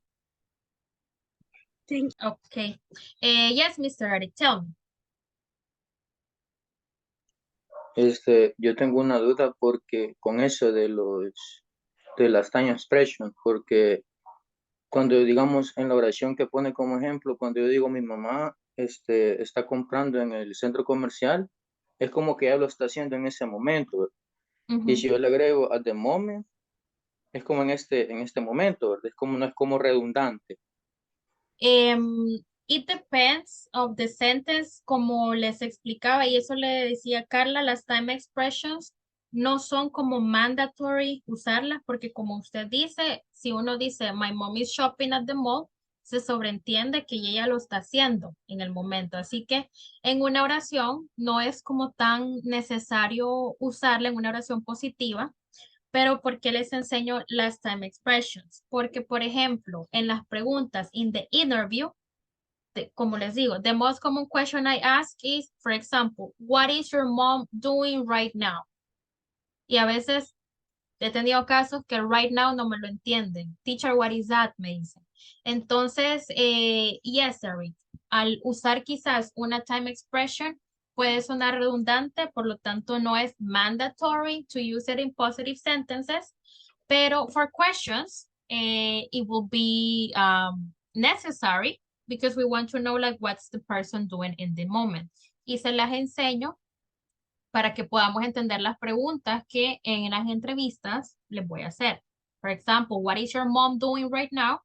[SPEAKER 2] Okay. Yes, Mr. Eric, tell me.
[SPEAKER 8] Yo tengo una duda porque con eso de las time expressions, porque cuando digamos en la oración que pone como ejemplo, cuando yo digo mi mamá está comprando en el centro comercial, es como que ella lo está haciendo en ese momento. Y si yo le agrego at the moment, es como en este momento, ¿verdad? Es como, no es como redundante.
[SPEAKER 2] It depends of the sentence, como les explicaba, y eso le decía Carla, las time expressions no son como mandatory usarlas, porque como usted dice, si uno dice, my mom is shopping at the mall, se sobreentiende que ella lo está haciendo en el momento. Así que en una oración no es como tan necesario usarla en una oración positiva, pero ¿por qué les enseño las time expressions? Porque, por ejemplo, en las preguntas in the interview, como les digo, the most common question I ask is, for example, what is your mom doing right now? Y a veces he tenido casos que right now no me lo entienden. Teacher, what is that? Me dicen. Entonces, yes, Eric, al usar quizás una time expression, puede sonar redundante, por lo tanto no es mandatory to use it in positive sentences, pero for questions, it will be necessary because we want to know like what's the person doing in the moment. Y se las enseño para que podamos entender las preguntas que en las entrevistas les voy a hacer. For example, what is your mom doing right now?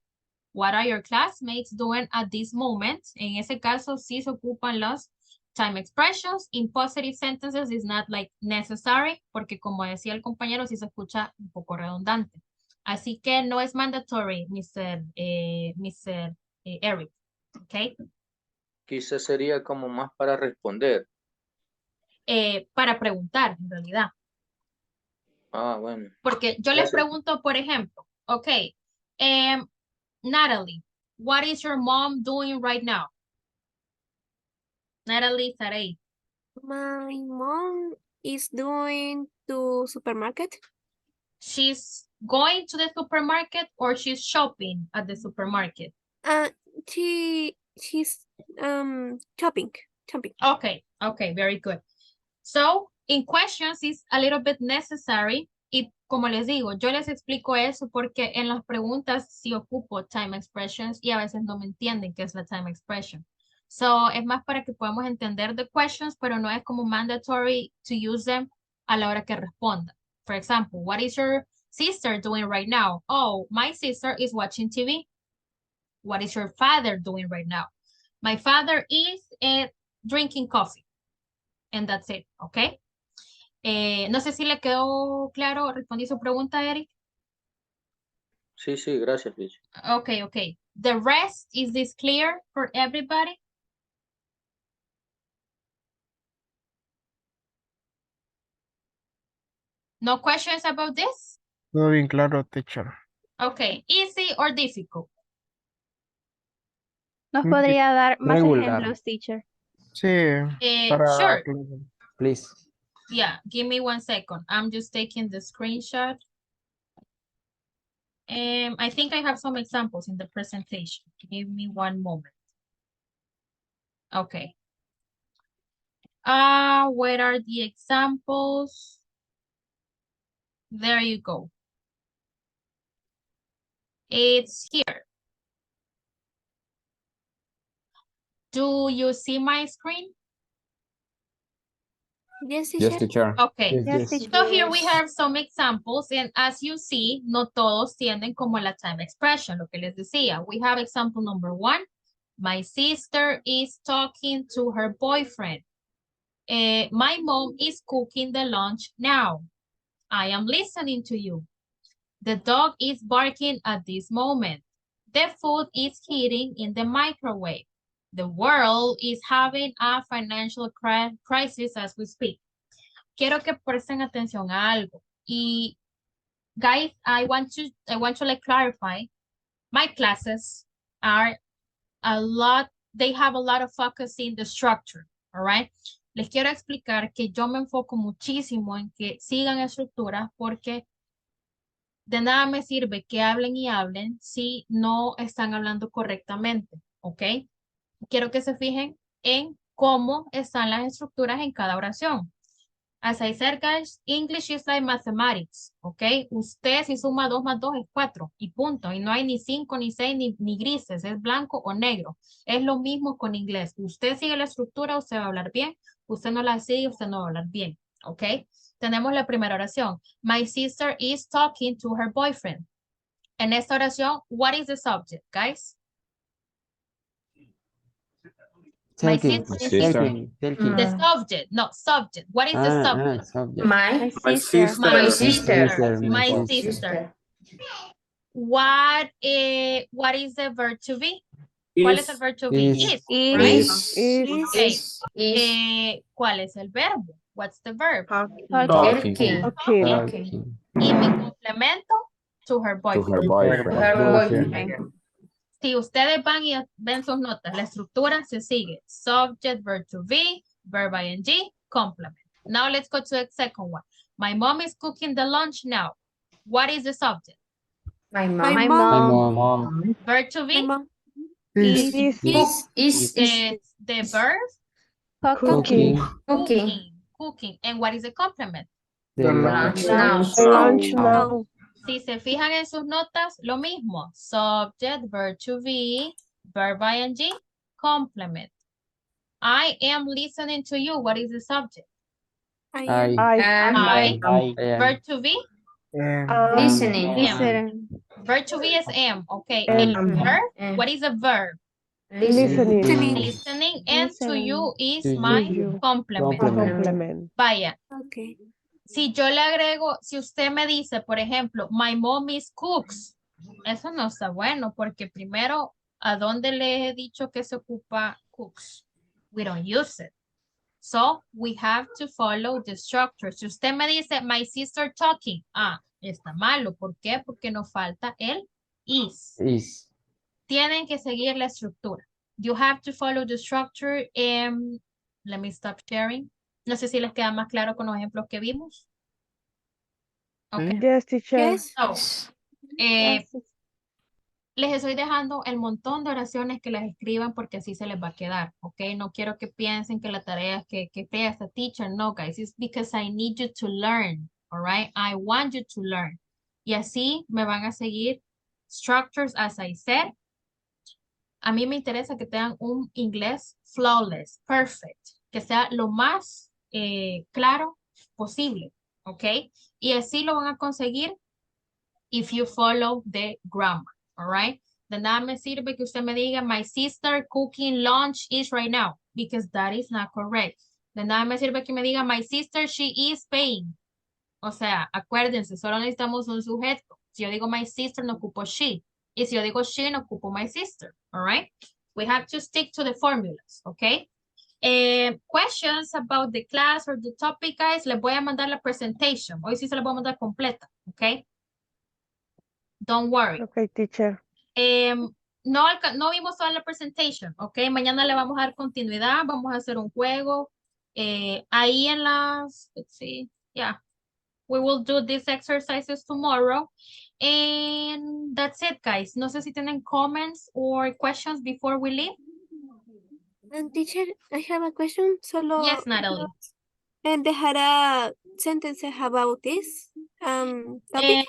[SPEAKER 2] What are your classmates doing at this moment? En ese caso, sí se ocupan los time expressions. In positive sentences is not like necessary, porque como decía el compañero, sí se escucha un poco redundante. Así que no es mandatory, Mr. Eric. ¿Ok?
[SPEAKER 8] Quizás sería como más para responder.
[SPEAKER 2] Para preguntar, en realidad.
[SPEAKER 8] Ah, bueno.
[SPEAKER 2] Porque yo les pregunto, por ejemplo, ok, Natalie, what is your mom doing right now? Natalie Sarey.
[SPEAKER 12] My mom is doing to supermarket.
[SPEAKER 2] She's going to the supermarket or she's shopping at the supermarket?
[SPEAKER 12] She's shopping.
[SPEAKER 2] Okay, very good. So, in questions is a little bit necessary. Y como les digo, yo les explico eso porque en las preguntas sí ocupo time expressions y a veces no me entienden qué es la time expression. So, es más para que podamos entender the questions, pero no es como mandatory to use them a la hora que responda. For example, what is your sister doing right now? Oh, my sister is watching TV. What is your father doing right now? My father is drinking coffee. And that's it, okay? No sé si le quedó claro, respondí su pregunta, Eric.
[SPEAKER 8] Sí, gracias, teacher.
[SPEAKER 2] Okay. The rest, is this clear for everybody? No questions about this?
[SPEAKER 7] Todo bien claro, teacher.
[SPEAKER 2] Okay, easy or difficult?
[SPEAKER 10] ¿Nos podría dar más
[SPEAKER 17] Regular.
[SPEAKER 10] ejemplos, teacher?
[SPEAKER 7] Sí, para
[SPEAKER 2] Sure.
[SPEAKER 17] Please.
[SPEAKER 2] Yeah, give me 1 second. I'm just taking the screenshot. I think I have some examples in the presentation. Give me 1 moment. Okay. Where are the examples? There you go. It's here. Do you see my screen?
[SPEAKER 12] Yes,
[SPEAKER 3] Yes, teacher.
[SPEAKER 2] Okay.
[SPEAKER 17] Yes.
[SPEAKER 2] So here we have some examples, and as you see, no todos tienden como la time expression, lo que les decía. We have example number 1. My sister is talking to her boyfriend. My mom is cooking the lunch now. I am listening to you. The dog is barking at this moment. The food is heating in the microwave. The world is having a financial crisis as we speak. Quiero que presten atención a algo. Y guys, I want to like clarify. My classes are they have a lot of focus in the structure, all right? Les quiero explicar que yo me enfoco muchísimo en que sigan estructuras porque de nada me sirve que hablen y hablen si no están hablando correctamente, ¿ok? Quiero que se fijen en cómo están las estructuras en cada oración. As I said, guys, English is like mathematics, ¿ok? Usted si suma 2 más 2 es 4 y punto. Y no hay ni 5, ni 6, ni grises, es blanco o negro. Es lo mismo con inglés. Usted sigue la estructura, usted va a hablar bien. Usted no la sigue, usted no va a hablar bien, ¿ok? Tenemos la primera oración. My sister is talking to her boyfriend. En esta oración, what is the subject, guys? My
[SPEAKER 17] Talking.
[SPEAKER 2] sister. The subject, no, subject. What is the subject?
[SPEAKER 17] Subject.
[SPEAKER 16] My
[SPEAKER 2] sister.
[SPEAKER 16] My sister.
[SPEAKER 2] My sister. What is the verb to be? ¿Cuál es el verb to be?
[SPEAKER 17] Is.
[SPEAKER 2] Is. Okay. ¿Cuál es el verbo? What's the verb?
[SPEAKER 3] Talking.
[SPEAKER 2] Y mi complemento, to her boyfriend.
[SPEAKER 3] To her boyfriend.
[SPEAKER 16] Her boyfriend.
[SPEAKER 2] Si ustedes van y ven sus notas, la estructura se sigue. Subject, verb to be, verb ing, complement. Now let's go to the second one. My mom is cooking the lunch now. What is the subject?
[SPEAKER 16] My mom.
[SPEAKER 10] My mom.
[SPEAKER 2] Verb to be?
[SPEAKER 10] Is.
[SPEAKER 2] The verb
[SPEAKER 10] Cooking.
[SPEAKER 2] Cooking. And what is the complement?
[SPEAKER 17] The
[SPEAKER 16] Lunch
[SPEAKER 17] lunch.
[SPEAKER 16] now.
[SPEAKER 6] Lunch
[SPEAKER 17] Now.
[SPEAKER 6] now.
[SPEAKER 2] Si se fijan en sus notas, lo mismo. Subject, verb to be, verb ing, complement. I am listening to you. What is the subject?
[SPEAKER 17] I.
[SPEAKER 6] I.
[SPEAKER 2] Verb to be?
[SPEAKER 16] Listening.
[SPEAKER 10] Listen.
[SPEAKER 2] Verb to be is am. Okay.
[SPEAKER 6] Am.
[SPEAKER 2] El verb, what is a verb?
[SPEAKER 6] Listening.
[SPEAKER 2] Listening. And to you is
[SPEAKER 17] To
[SPEAKER 2] my
[SPEAKER 17] you.
[SPEAKER 2] complement.
[SPEAKER 6] Complement.
[SPEAKER 2] Vaya.
[SPEAKER 12] Okay.
[SPEAKER 2] Si yo le agrego, si usted me dice, por ejemplo, my mom is cooks, eso no está bueno, porque primero, ¿a dónde le he dicho que se ocupa cooks? We don't use it. So, we have to follow the structure. Si usted me dice, my sister talking, está malo. ¿Por qué? Porque nos falta el is. Tienen que seguir la estructura. You have to follow the structure. Let me stop sharing. No sé si les queda más claro con los ejemplos que vimos. Okay.
[SPEAKER 6] Yes, teacher.
[SPEAKER 2] So, les estoy dejando el montón de oraciones que las escriban porque así se les va a quedar, ¿ok? No quiero que piensen que la tarea es que fea esta teacher. No, guys, it's because I need you to learn, all right? I want you to learn. Y así me van a seguir structures, as I said. A mí me interesa que tengan un inglés flawless, perfect, que sea lo más claro posible, ¿ok? Y así lo van a conseguir if you follow the grammar, all right? De nada me sirve que usted me diga, my sister cooking lunch is right now, because that is not correct. De nada me sirve que me diga, my sister, she is paying. O sea, acuérdense, solo necesitamos un sujeto. Si yo digo my sister, no ocupo she. Y si yo digo she, no ocupo my sister, all right? We have to stick to the formulas, okay? Questions about the class or the topic, guys, les voy a mandar la presentation. Hoy sí se la voy a mandar completa, okay? Don't worry.
[SPEAKER 6] Okay, teacher.
[SPEAKER 2] No vimos toda la presentation, ok. Mañana le vamos a dar continuidad, vamos a hacer un juego. Ahí en las, let's see, yeah. We will do these exercises tomorrow. And that's it, guys. No sé si tienen comments or questions before we leave.
[SPEAKER 12] And teacher, I have a question. Solo
[SPEAKER 2] Yes, Natalie.
[SPEAKER 12] ¿Dejará sentences about this topic?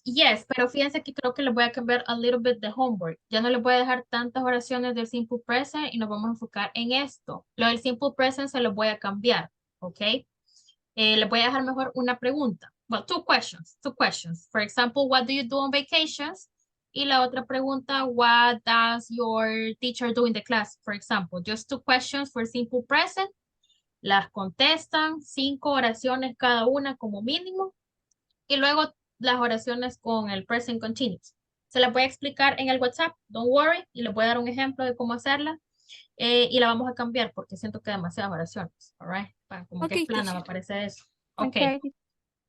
[SPEAKER 2] Yes, pero fíjense que creo que les voy a cambiar a little bit de homework. Ya no les voy a dejar tantas oraciones del simple present y nos vamos a enfocar en esto. Lo del simple present se lo voy a cambiar, ¿ok? Les voy a dejar mejor una pregunta. Well, two questions. For example, what do you do on vacations? Y la otra pregunta, what does your teacher do in the class? For example, just two questions for simple present. Las contestan, 5 oraciones cada una como mínimo. Y luego las oraciones con el present continuous. Se las voy a explicar en el WhatsApp, don't worry, y les voy a dar un ejemplo de cómo hacerla. Y la vamos a cambiar porque siento que demasiadas oraciones, all right? Como que es plana va a parecer eso. Okay.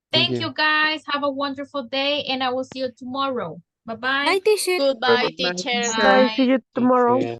[SPEAKER 2] Thank you guys. Have a wonderful day and I will see you tomorrow. Bye-bye.
[SPEAKER 12] Bye, teacher.
[SPEAKER 14] Goodbye, teacher.
[SPEAKER 6] Bye. See you tomorrow.